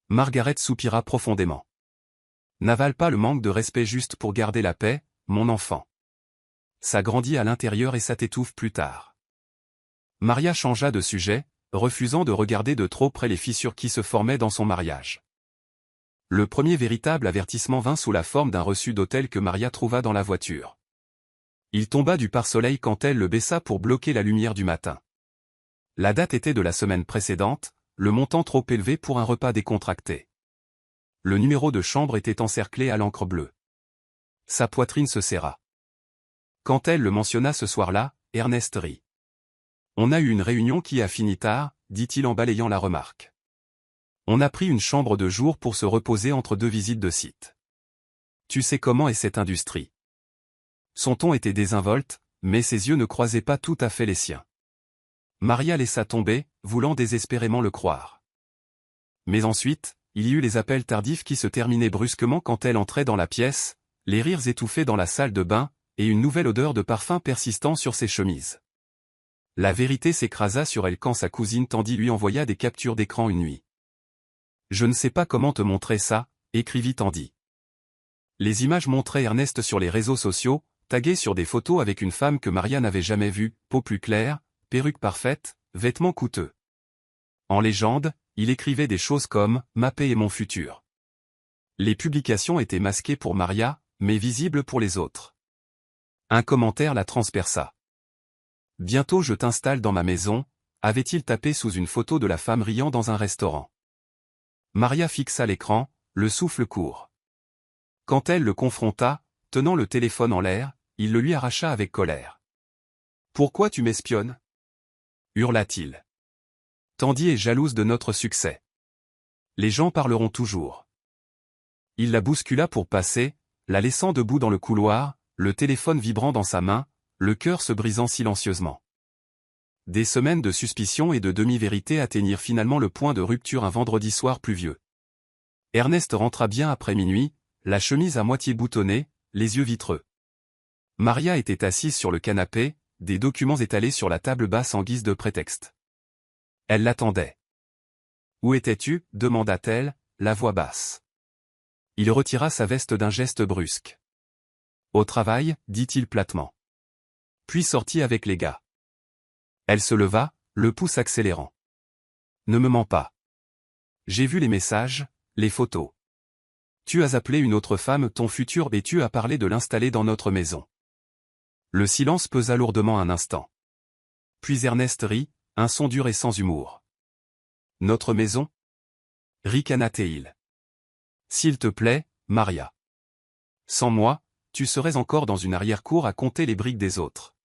Margaret soupira profondément. N'avale pas le manque de respect juste pour garder la paix, mon enfant. Ça grandit à l'intérieur et ça t'étouffe plus tard. Maria changea de sujet, refusant de regarder de trop près les fissures qui se formaient dans son mariage. Le premier véritable avertissement vint sous la forme d'un reçu d'hôtel que Maria trouva dans la voiture. Il tomba du pare-soleil quand elle le baissa pour bloquer la lumière du matin. La date était de la semaine précédente, le montant trop élevé pour un repas décontracté. Le numéro de chambre était encerclé à l'encre bleue. Sa poitrine se serra. Quand elle le mentionna ce soir-là, Ernest rit. On a eu une réunion qui a fini tard, dit-il en balayant la remarque. On a pris une chambre de jour pour se reposer entre deux visites de site. Tu sais comment est cette industrie. Son ton était désinvolte, mais ses yeux ne croisaient pas tout à fait les siens. Maria laissa tomber, voulant désespérément le croire. Mais ensuite, il y eut les appels tardifs qui se terminaient brusquement quand elle entrait dans la pièce, les rires étouffés dans la salle de bain, et une nouvelle odeur de parfum persistant sur ses chemises. La vérité s'écrasa sur elle quand sa cousine Tandy lui envoya des captures d'écran une nuit. Je ne sais pas comment te montrer ça, écrivit Tandy. Les images montraient Ernest sur les réseaux sociaux, tagué sur des photos avec une femme que Maria n'avait jamais vue, peau plus claire, perruque parfaite, vêtements coûteux. En légende, il écrivait des choses comme « ma paix et mon futur ». Les publications étaient masquées pour Maria, mais visibles pour les autres. Un commentaire la transperça. « Bientôt je t'installe dans ma maison », avait-il tapé sous une photo de la femme riant dans un restaurant. Maria fixa l'écran, le souffle court. Quand elle le confronta, tenant le téléphone en l'air, il le lui arracha avec colère. « Pourquoi tu m'espionnes » hurla-t-il. Tandy est jalouse de notre succès. Les gens parleront toujours. Il la bouscula pour passer, la laissant debout dans le couloir, le téléphone vibrant dans sa main, le cœur se brisant silencieusement. Des semaines de suspicion et de demi-vérité atteignirent finalement le point de rupture un vendredi soir pluvieux. Ernest rentra bien après minuit, la chemise à moitié boutonnée, les yeux vitreux. Maria était assise sur le canapé, des documents étalés sur la table basse en guise de prétexte. Elle l'attendait. « Où étais-tu » demanda-t-elle, la voix basse. Il retira sa veste d'un geste brusque. « Au travail » dit-il platement. Puis sortit avec les gars. Elle se leva, le pouce accélérant. « Ne me mens pas. J'ai vu les messages, les photos. Tu as appelé une autre femme ton futur et tu as parlé de l'installer dans notre maison. Le silence pesa lourdement un instant. Puis Ernest rit, un son dur et sans humour. Notre maison? Ricana-t-il. S'il te plaît, Maria. Sans moi, tu serais encore dans une arrière-cour à compter les briques des autres.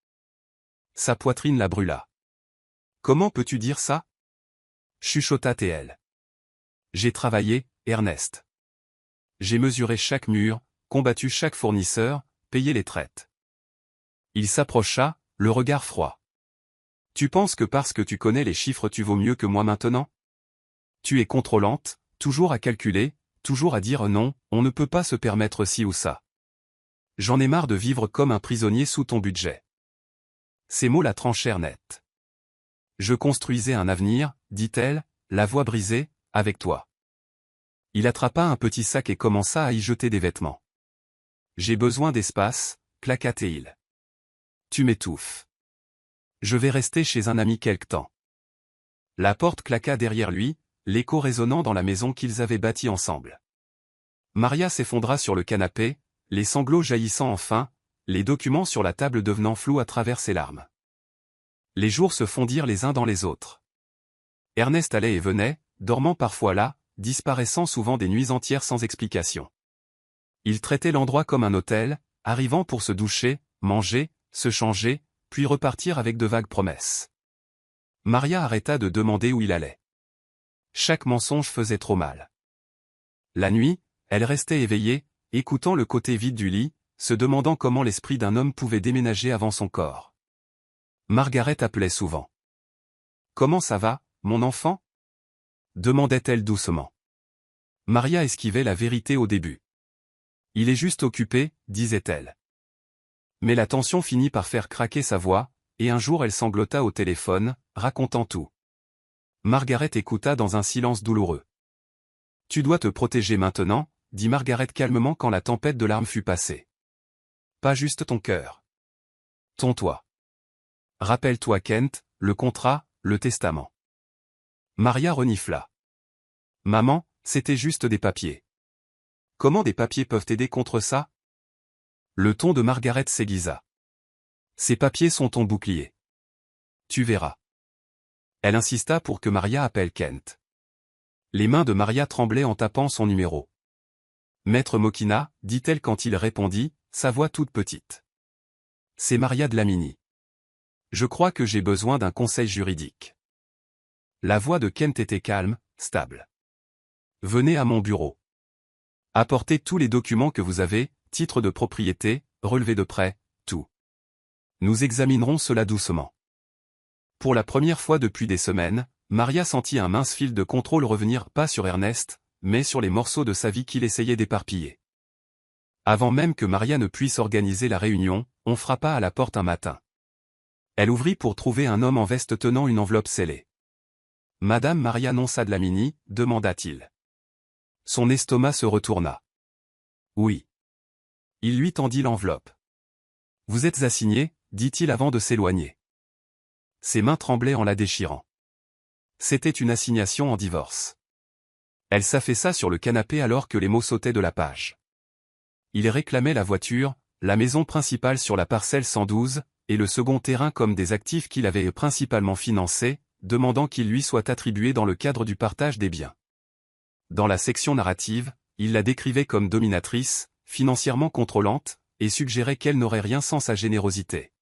Sa poitrine la brûla. Comment peux-tu dire ça? Chuchota-t-elle. J'ai travaillé, Ernest. J'ai mesuré chaque mur, combattu chaque fournisseur, payé les traites. Il s'approcha, le regard froid. Tu penses que parce que tu connais les chiffres tu vaux mieux que moi maintenant? Tu es contrôlante, toujours à calculer, toujours à dire non, on ne peut pas se permettre ci ou ça. J'en ai marre de vivre comme un prisonnier sous ton budget. Ces mots la tranchèrent net. Je construisais un avenir, dit-elle, la voix brisée, avec toi. Il attrapa un petit sac et commença à y jeter des vêtements. J'ai besoin d'espace, claqua-t-il. Tu m'étouffes. Je vais rester chez un ami quelque temps. La porte claqua derrière lui, l'écho résonnant dans la maison qu'ils avaient bâtie ensemble. Maria s'effondra sur le canapé, les sanglots jaillissant enfin, les documents sur la table devenant flous à travers ses larmes. Les jours se fondirent les uns dans les autres. Ernest allait et venait, dormant parfois là, disparaissant souvent des nuits entières sans explication. Il traitait l'endroit comme un hôtel, arrivant pour se doucher, manger, se changer, puis repartir avec de vagues promesses. Maria arrêta de demander où il allait. Chaque mensonge faisait trop mal. La nuit, elle restait éveillée, écoutant le côté vide du lit, se demandant comment l'esprit d'un homme pouvait déménager avant son corps. Margaret appelait souvent. « Comment ça va, mon enfant ?» demandait-elle doucement. Maria esquivait la vérité au début. « Il est juste occupé, » disait-elle. Mais la tension finit par faire craquer sa voix, et un jour elle sanglota au téléphone, racontant tout. Margaret écouta dans un silence douloureux. « Tu dois te protéger maintenant, » dit Margaret calmement quand la tempête de larmes fut passée. « Pas juste ton cœur. Ton toit. Rappelle-toi Kent, le contrat, le testament. » Maria renifla. « Maman, c'était juste des papiers. » « Comment des papiers peuvent t'aider contre ça? » Le ton de Margaret s'aiguisa. « Ces papiers sont ton bouclier. Tu verras. » Elle insista pour que Maria appelle Kent. Les mains de Maria tremblaient en tapant son numéro. « Maître Mokina, » dit-elle quand il répondit, sa voix toute petite. « C'est Maria Dlamini. Je crois que j'ai besoin d'un conseil juridique. » La voix de Kent était calme, stable. « Venez à mon bureau. Apportez tous les documents que vous avez, titres de propriété, relevés de prêt, tout. Nous examinerons cela doucement. » Pour la première fois depuis des semaines, Maria sentit un mince fil de contrôle revenir pas sur Ernest, mais sur les morceaux de sa vie qu'il essayait d'éparpiller. Avant même que Maria ne puisse organiser la réunion, on frappa à la porte un matin. Elle ouvrit pour trouver un homme en veste tenant une enveloppe scellée. « Madame Maria Nonsa Dlamini ?» demanda-t-il. Son estomac se retourna. « Oui. » Il lui tendit l'enveloppe. « Vous êtes assigné ?» dit-il avant de s'éloigner. Ses mains tremblaient en la déchirant. C'était une assignation en divorce. Elle s'affaissa sur le canapé alors que les mots sautaient de la page. Il réclamait la voiture, la maison principale sur la parcelle 112, et le second terrain comme des actifs qu'il avait principalement financés, demandant qu'ils lui soient attribués dans le cadre du partage des biens. Dans la section narrative, il la décrivait comme dominatrice, financièrement contrôlante, et suggérait qu'elle n'aurait rien sans sa générosité.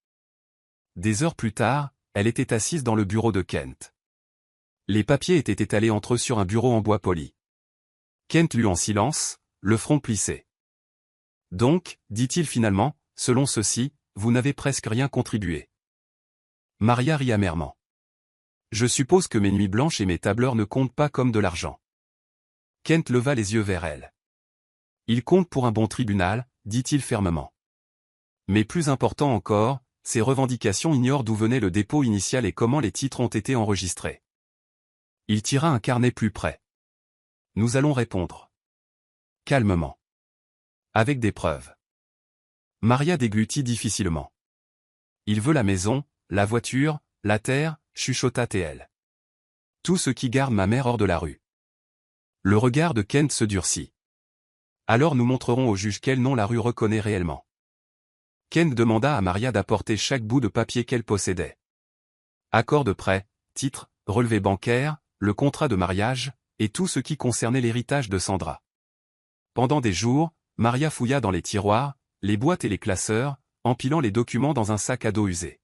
Des heures plus tard, elle était assise dans le bureau de Kent. Les papiers étaient étalés entre eux sur un bureau en bois poli. Kent lut en silence, le front plissé. « Donc, dit-il finalement, selon ceci, vous n'avez presque rien contribué. » Maria rit amèrement. « Je suppose que mes nuits blanches et mes tableurs ne comptent pas comme de l'argent. » Kent leva les yeux vers elle. « Il compte pour un bon tribunal, » dit-il fermement. « Mais plus important encore, ces revendications ignorent d'où venait le dépôt initial et comment les titres ont été enregistrés. » Il tira un carnet plus près. « Nous allons répondre. » Calmement. Avec des preuves. Maria déglutit difficilement. « Il veut la maison, la voiture, la terre, » chuchota-t-elle. « Tout ce qui garde ma mère hors de la rue. » Le regard de Kent se durcit. Alors nous montrerons au juge quel nom la rue reconnaît réellement. Kent demanda à Maria d'apporter chaque bout de papier qu'elle possédait. Accord de prêt, titre, relevé bancaire, le contrat de mariage, et tout ce qui concernait l'héritage de Sandra. Pendant des jours, Maria fouilla dans les tiroirs, les boîtes et les classeurs, empilant les documents dans un sac à dos usé.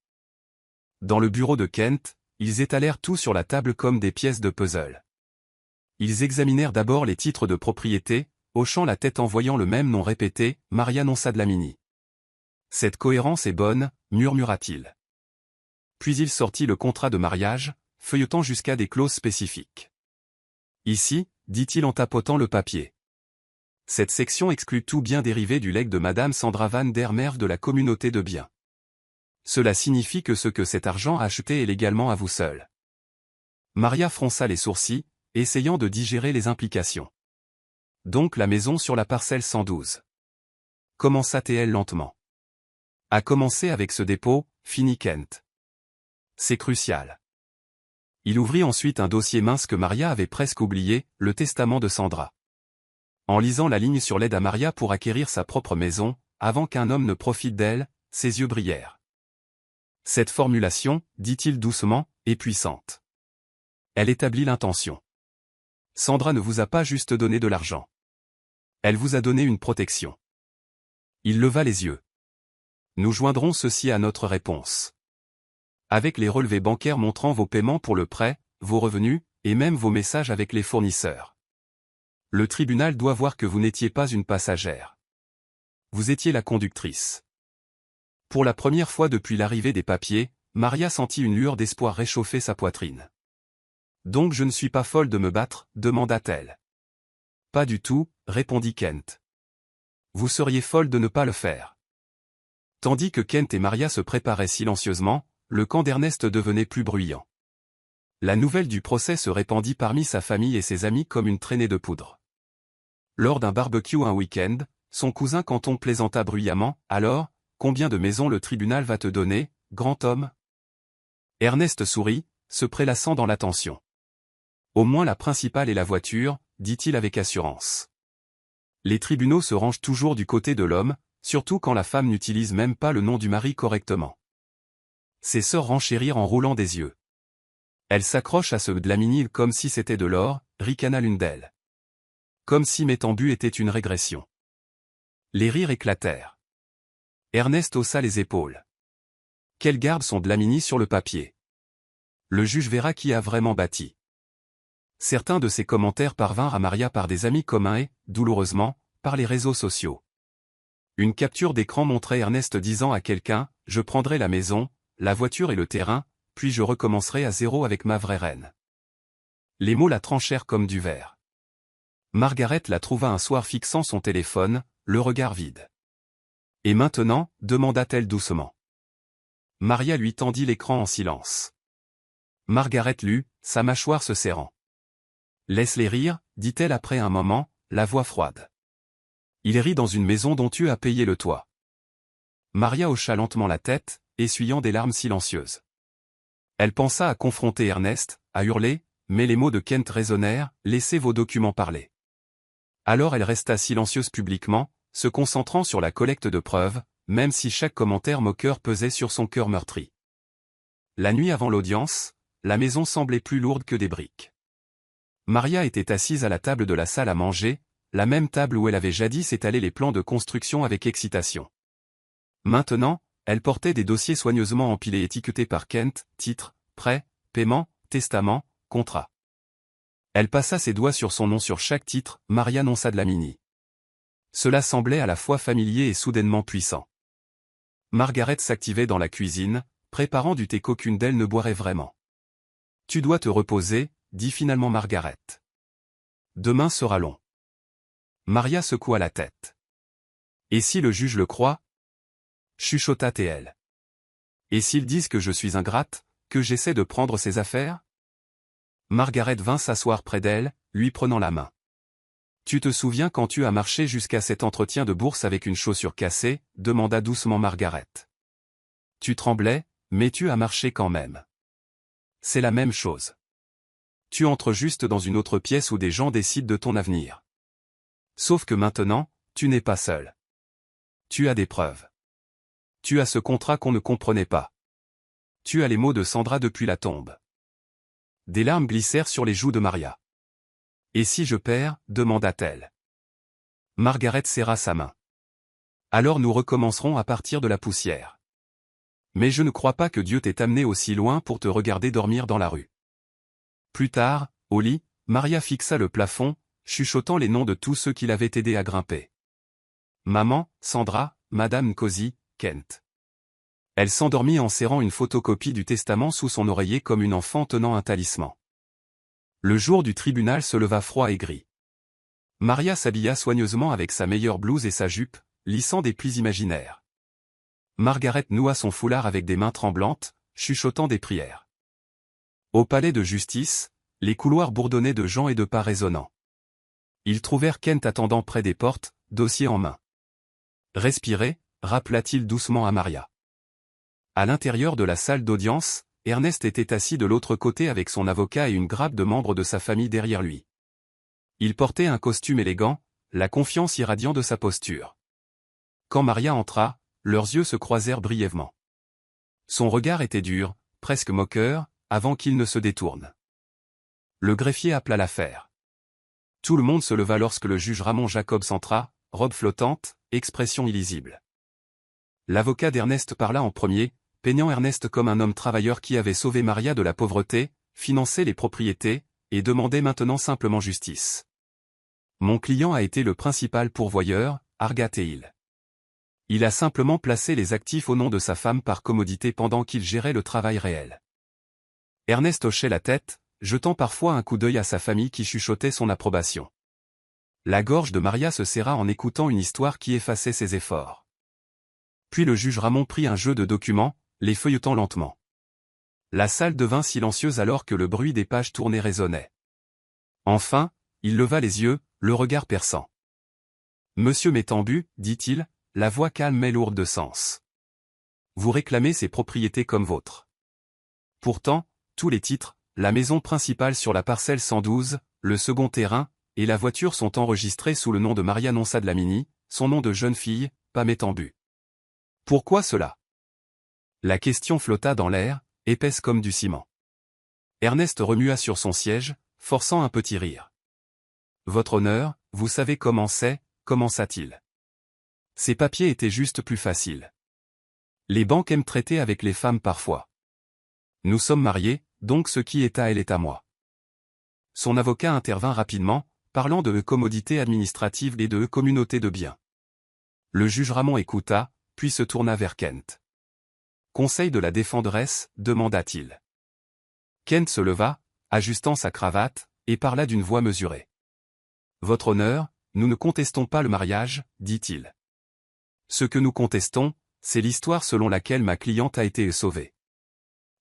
Dans le bureau de Kent, ils étalèrent tout sur la table comme des pièces de puzzle. Ils examinèrent d'abord les titres de propriété, hochant la tête en voyant le même nom répété, Maria non Sadlamini. Cette cohérence est bonne, murmura-t-il. Puis il sortit le contrat de mariage, feuilletant jusqu'à des clauses spécifiques. Ici, dit-il en tapotant le papier. Cette section exclut tout bien dérivé du legs de Madame Sandra Van der Merwe de la communauté de biens. Cela signifie que ce que cet argent a acheté est légalement à vous seul. Maria fronça les sourcils, essayant de digérer les implications. Donc la maison sur la parcelle 112. Commença-t-elle lentement. A commencer avec ce dépôt, finit Kent. C'est crucial. Il ouvrit ensuite un dossier mince que Maria avait presque oublié, le testament de Sandra. En lisant la ligne sur l'aide à Maria pour acquérir sa propre maison, avant qu'un homme ne profite d'elle, ses yeux brillèrent. Cette formulation, dit-il doucement, est puissante. Elle établit l'intention. Sandra ne vous a pas juste donné de l'argent. Elle vous a donné une protection. Il leva les yeux. Nous joindrons ceci à notre réponse. Avec les relevés bancaires montrant vos paiements pour le prêt, vos revenus, et même vos messages avec les fournisseurs. Le tribunal doit voir que vous n'étiez pas une passagère. Vous étiez la conductrice. Pour la première fois depuis l'arrivée des papiers, Maria sentit une lueur d'espoir réchauffer sa poitrine. Donc je ne suis pas folle de me battre, demanda-t-elle. Pas du tout, répondit Kent. Vous seriez folle de ne pas le faire. Tandis que Kent et Maria se préparaient silencieusement, le camp d'Ernest devenait plus bruyant. La nouvelle du procès se répandit parmi sa famille et ses amis comme une traînée de poudre. Lors d'un barbecue un week-end, son cousin Canton plaisanta bruyamment, « Alors, combien de maisons le tribunal va te donner, grand homme ?» Ernest sourit, se prélassant dans l'attention. « Au moins la principale est la voiture, » dit-il avec assurance. Les tribunaux se rangent toujours du côté de l'homme, surtout quand la femme n'utilise même pas le nom du mari correctement. Ses sœurs renchérirent en roulant des yeux. Elle s'accroche à ce Dlamini comme si c'était de l'or, ricana l'une d'elles. Comme si Métambu était une régression. Les rires éclatèrent. Ernest haussa les épaules. Qu'elle garde son Dlamini sur le papier. Le juge verra qui a vraiment bâti. Certains de ces commentaires parvinrent à Maria par des amis communs et, douloureusement, par les réseaux sociaux. Une capture d'écran montrait Ernest disant à quelqu'un, « Je prendrai la maison, la voiture et le terrain, puis je recommencerai à zéro avec ma vraie reine. » Les mots la tranchèrent comme du verre. Margaret la trouva un soir fixant son téléphone, le regard vide. « Et maintenant ?» demanda-t-elle doucement. Maria lui tendit l'écran en silence. Margaret lut, sa mâchoire se serrant. « Laisse-les rire, dit-elle après un moment, la voix froide. Il rit dans une maison dont tu as payé le toit. Maria hocha lentement la tête, essuyant des larmes silencieuses. Elle pensa à confronter Ernest, à hurler, mais les mots de Kent résonnèrent, « Laissez vos documents parler. » Alors elle resta silencieuse publiquement, se concentrant sur la collecte de preuves, même si chaque commentaire moqueur pesait sur son cœur meurtri. La nuit avant l'audience, la maison semblait plus lourde que des briques. Maria était assise à la table de la salle à manger, la même table où elle avait jadis étalé les plans de construction avec excitation. Maintenant, elle portait des dossiers soigneusement empilés et étiquetés par Kent, titre, prêt, paiement, testament, contrat. Elle passa ses doigts sur son nom sur chaque titre, Maria non Sadlamini. Cela semblait à la fois familier et soudainement puissant. Margaret s'activait dans la cuisine, préparant du thé qu'aucune d'elles ne boirait vraiment. « Tu dois te reposer, » dit finalement Margaret. « Demain sera long. » Maria secoua la tête. « Et si le juge le croit ?» chuchota-t-elle. « Et s'ils disent que je suis ingrate, que j'essaie de prendre ses affaires ?» Margaret vint s'asseoir près d'elle, lui prenant la main. « Tu te souviens quand tu as marché jusqu'à cet entretien de bourse avec une chaussure cassée ?» demanda doucement Margaret. « Tu tremblais, mais tu as marché quand même. C'est la même chose. Tu entres juste dans une autre pièce où des gens décident de ton avenir. Sauf que maintenant, tu n'es pas seul. Tu as des preuves. Tu as ce contrat qu'on ne comprenait pas. Tu as les mots de Sandra depuis la tombe. Des larmes glissèrent sur les joues de Maria. Et si je perds, demanda-t-elle. Margaret serra sa main. Alors nous recommencerons à partir de la poussière. Mais je ne crois pas que Dieu t'ait amené aussi loin pour te regarder dormir dans la rue. Plus tard, au lit, Maria fixa le plafond, chuchotant les noms de tous ceux qui l'avaient aidé à grimper. Maman, Sandra, Madame Nkosi, Kent. Elle s'endormit en serrant une photocopie du testament sous son oreiller comme une enfant tenant un talisman. Le jour du tribunal se leva froid et gris. Maria s'habilla soigneusement avec sa meilleure blouse et sa jupe, lissant des plis imaginaires. Margaret noua son foulard avec des mains tremblantes, chuchotant des prières. Au palais de justice, les couloirs bourdonnaient de gens et de pas résonnants. Ils trouvèrent Kent attendant près des portes, dossier en main. Respirez, rappela-t-il doucement à Maria. À l'intérieur de la salle d'audience, Ernest était assis de l'autre côté avec son avocat et une grappe de membres de sa famille derrière lui. Il portait un costume élégant, la confiance irradiant de sa posture. Quand Maria entra, leurs yeux se croisèrent brièvement. Son regard était dur, presque moqueur, avant qu'il ne se détourne. Le greffier appela l'affaire. Tout le monde se leva lorsque le juge Ramon Jacobs entra, robe flottante, expression illisible. L'avocat d'Ernest parla en premier, peignant Ernest comme un homme travailleur qui avait sauvé Maria de la pauvreté, financé les propriétés, et demandait maintenant simplement justice. Mon client a été le principal pourvoyeur, argata-t-il. Il a simplement placé les actifs au nom de sa femme par commodité pendant qu'il gérait le travail réel. Ernest hochait la tête, jetant parfois un coup d'œil à sa famille qui chuchotait son approbation. La gorge de Maria se serra en écoutant une histoire qui effaçait ses efforts. Puis le juge Ramon prit un jeu de documents, les feuilletant lentement. La salle devint silencieuse alors que le bruit des pages tournées résonnait. Enfin, il leva les yeux, le regard perçant. « Monsieur Métambu, dit-il, la voix calme mais lourde de sens. Vous réclamez ces propriétés comme vôtres. Pourtant, tous les titres, la maison principale sur la parcelle 112, le second terrain, et la voiture sont enregistrés sous le nom de Maria Nonsa Dlamini, son nom de jeune fille, pas Métambu. Pourquoi cela ? La question flotta dans l'air, épaisse comme du ciment. Ernest remua sur son siège, forçant un petit rire. Votre honneur, vous savez comment c'est, commença-t-il. Ces papiers étaient juste plus faciles. Les banques aiment traiter avec les femmes parfois. Nous sommes mariés, donc ce qui est à elle est à moi. Son avocat intervint rapidement, parlant de commodités administratives et de communauté de biens. Le juge Ramon écouta, puis se tourna vers Kent. Conseil de la défenderesse, demanda-t-il. Kent se leva, ajustant sa cravate, et parla d'une voix mesurée. Votre honneur, nous ne contestons pas le mariage, dit-il. Ce que nous contestons, c'est l'histoire selon laquelle ma cliente a été sauvée.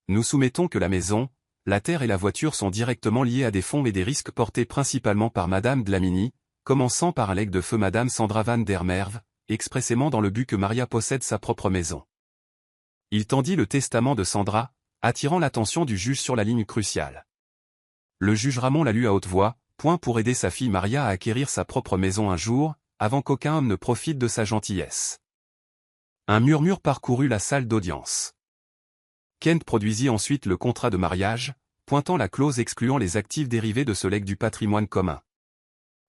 Nous soumettons que la maison, la terre et la voiture sont directement liés à des fonds et des risques portés principalement par Madame Dlamini, commençant par un legs de feu Madame Sandra van der Merwe, expressément dans le but que Maria possède sa propre maison. Il tendit le testament de Sandra, attirant l'attention du juge sur la ligne cruciale. Le juge Ramon la lut à haute voix, point pour aider sa fille Maria à acquérir sa propre maison un jour, avant qu'aucun homme ne profite de sa gentillesse. Un murmure parcourut la salle d'audience. Kent produisit ensuite le contrat de mariage, pointant la clause excluant les actifs dérivés de ce legs du patrimoine commun.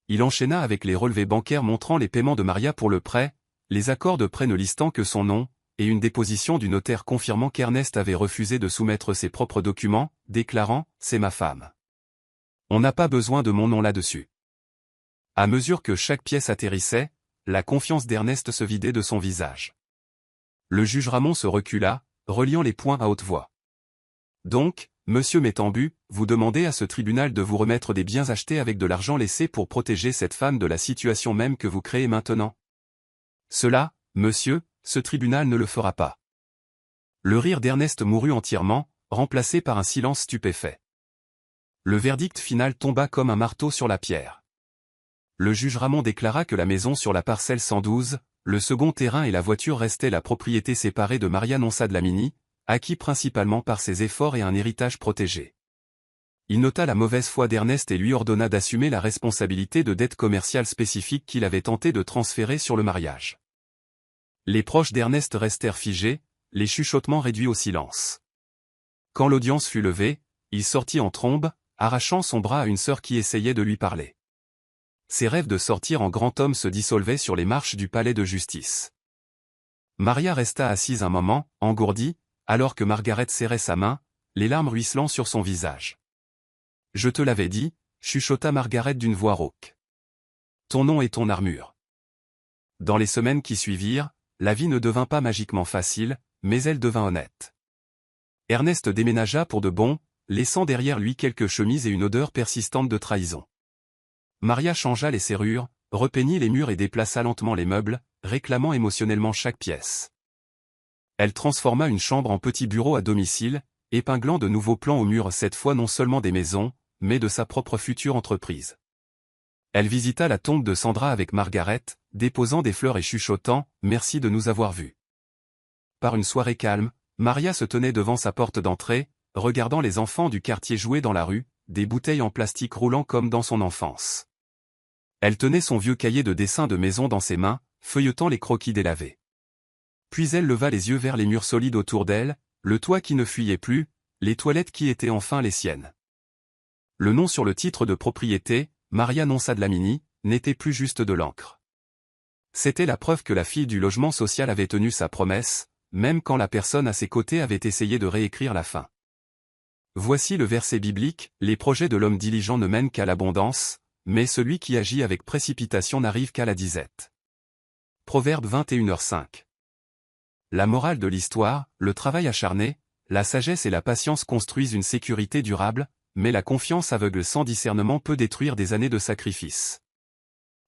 Il enchaîna avec les relevés bancaires montrant les paiements de Maria pour le prêt, les accords de prêt ne listant que son nom, et une déposition du notaire confirmant qu'Ernest avait refusé de soumettre ses propres documents, déclarant « C'est ma femme. On n'a pas besoin de mon nom là-dessus ». À mesure que chaque pièce atterrissait, la confiance d'Ernest se vidait de son visage. Le juge Ramon se recula, reliant les points à haute voix. Donc, monsieur Métambu, vous demandez à ce tribunal de vous remettre des biens achetés avec de l'argent laissé pour protéger cette femme de la situation même que vous créez maintenant. Cela, monsieur, ce tribunal ne le fera pas. Le rire d'Ernest mourut entièrement, remplacé par un silence stupéfait. Le verdict final tomba comme un marteau sur la pierre. Le juge Ramon déclara que la maison sur la parcelle 112, le second terrain et la voiture restaient la propriété séparée de Maria Nonsa Dlamini, acquis principalement par ses efforts et un héritage protégé. Il nota la mauvaise foi d'Ernest et lui ordonna d'assumer la responsabilité de dettes commerciales spécifiques qu'il avait tenté de transférer sur le mariage. Les proches d'Ernest restèrent figés, les chuchotements réduits au silence. Quand l'audience fut levée, il sortit en trombe, arrachant son bras à une sœur qui essayait de lui parler. Ses rêves de sortir en grand homme se dissolvaient sur les marches du palais de justice. Maria resta assise un moment, engourdie, alors que Margaret serrait sa main, les larmes ruisselant sur son visage. « Je te l'avais dit », chuchota Margaret d'une voix rauque. « Ton nom est ton armure. » Dans les semaines qui suivirent, la vie ne devint pas magiquement facile, mais elle devint honnête. Ernest déménagea pour de bon, laissant derrière lui quelques chemises et une odeur persistante de trahison. Maria changea les serrures, repeignit les murs et déplaça lentement les meubles, réclamant émotionnellement chaque pièce. Elle transforma une chambre en petit bureau à domicile, épinglant de nouveaux plans au mur cette fois non seulement des maisons, mais de sa propre future entreprise. Elle visita la tombe de Sandra avec Margaret, déposant des fleurs et chuchotant « Merci de nous avoir vus ». Par une soirée calme, Maria se tenait devant sa porte d'entrée, regardant les enfants du quartier jouer dans la rue, des bouteilles en plastique roulant comme dans son enfance. Elle tenait son vieux cahier de dessin de maison dans ses mains, feuilletant les croquis délavés. Puis elle leva les yeux vers les murs solides autour d'elle, le toit qui ne fuyait plus, les toilettes qui étaient enfin les siennes. Le nom sur le titre de propriété, Maria Nonsa Dlamini, n'était plus juste de l'encre. C'était la preuve que la fille du logement social avait tenu sa promesse, même quand la personne à ses côtés avait essayé de réécrire la fin. Voici le verset biblique, les projets de l'homme diligent ne mènent qu'à l'abondance, mais celui qui agit avec précipitation n'arrive qu'à la disette. Proverbe 21h5. La morale de l'histoire, le travail acharné, la sagesse et la patience construisent une sécurité durable, mais la confiance aveugle sans discernement peut détruire des années de sacrifice.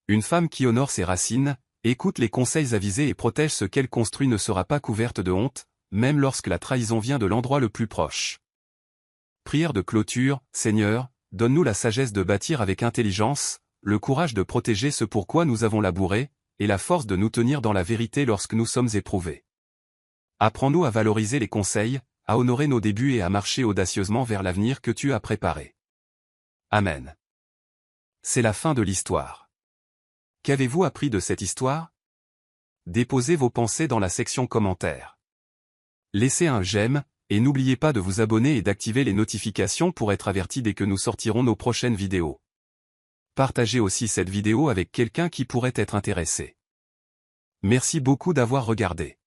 Une femme qui honore ses racines, écoute les conseils avisés et protège ce qu'elle construit ne sera pas couverte de honte, même lorsque la trahison vient de l'endroit le plus proche. Prière de clôture, Seigneur, donne-nous la sagesse de bâtir avec intelligence, le courage de protéger ce pourquoi nous avons labouré, et la force de nous tenir dans la vérité lorsque nous sommes éprouvés. Apprends-nous à valoriser les conseils, à honorer nos débuts et à marcher audacieusement vers l'avenir que tu as préparé. Amen. C'est la fin de l'histoire. Qu'avez-vous appris de cette histoire? Déposez vos pensées dans la section commentaires. Laissez un j'aime, et n'oubliez pas de vous abonner et d'activer les notifications pour être averti dès que nous sortirons nos prochaines vidéos. Partagez aussi cette vidéo avec quelqu'un qui pourrait être intéressé. Merci beaucoup d'avoir regardé.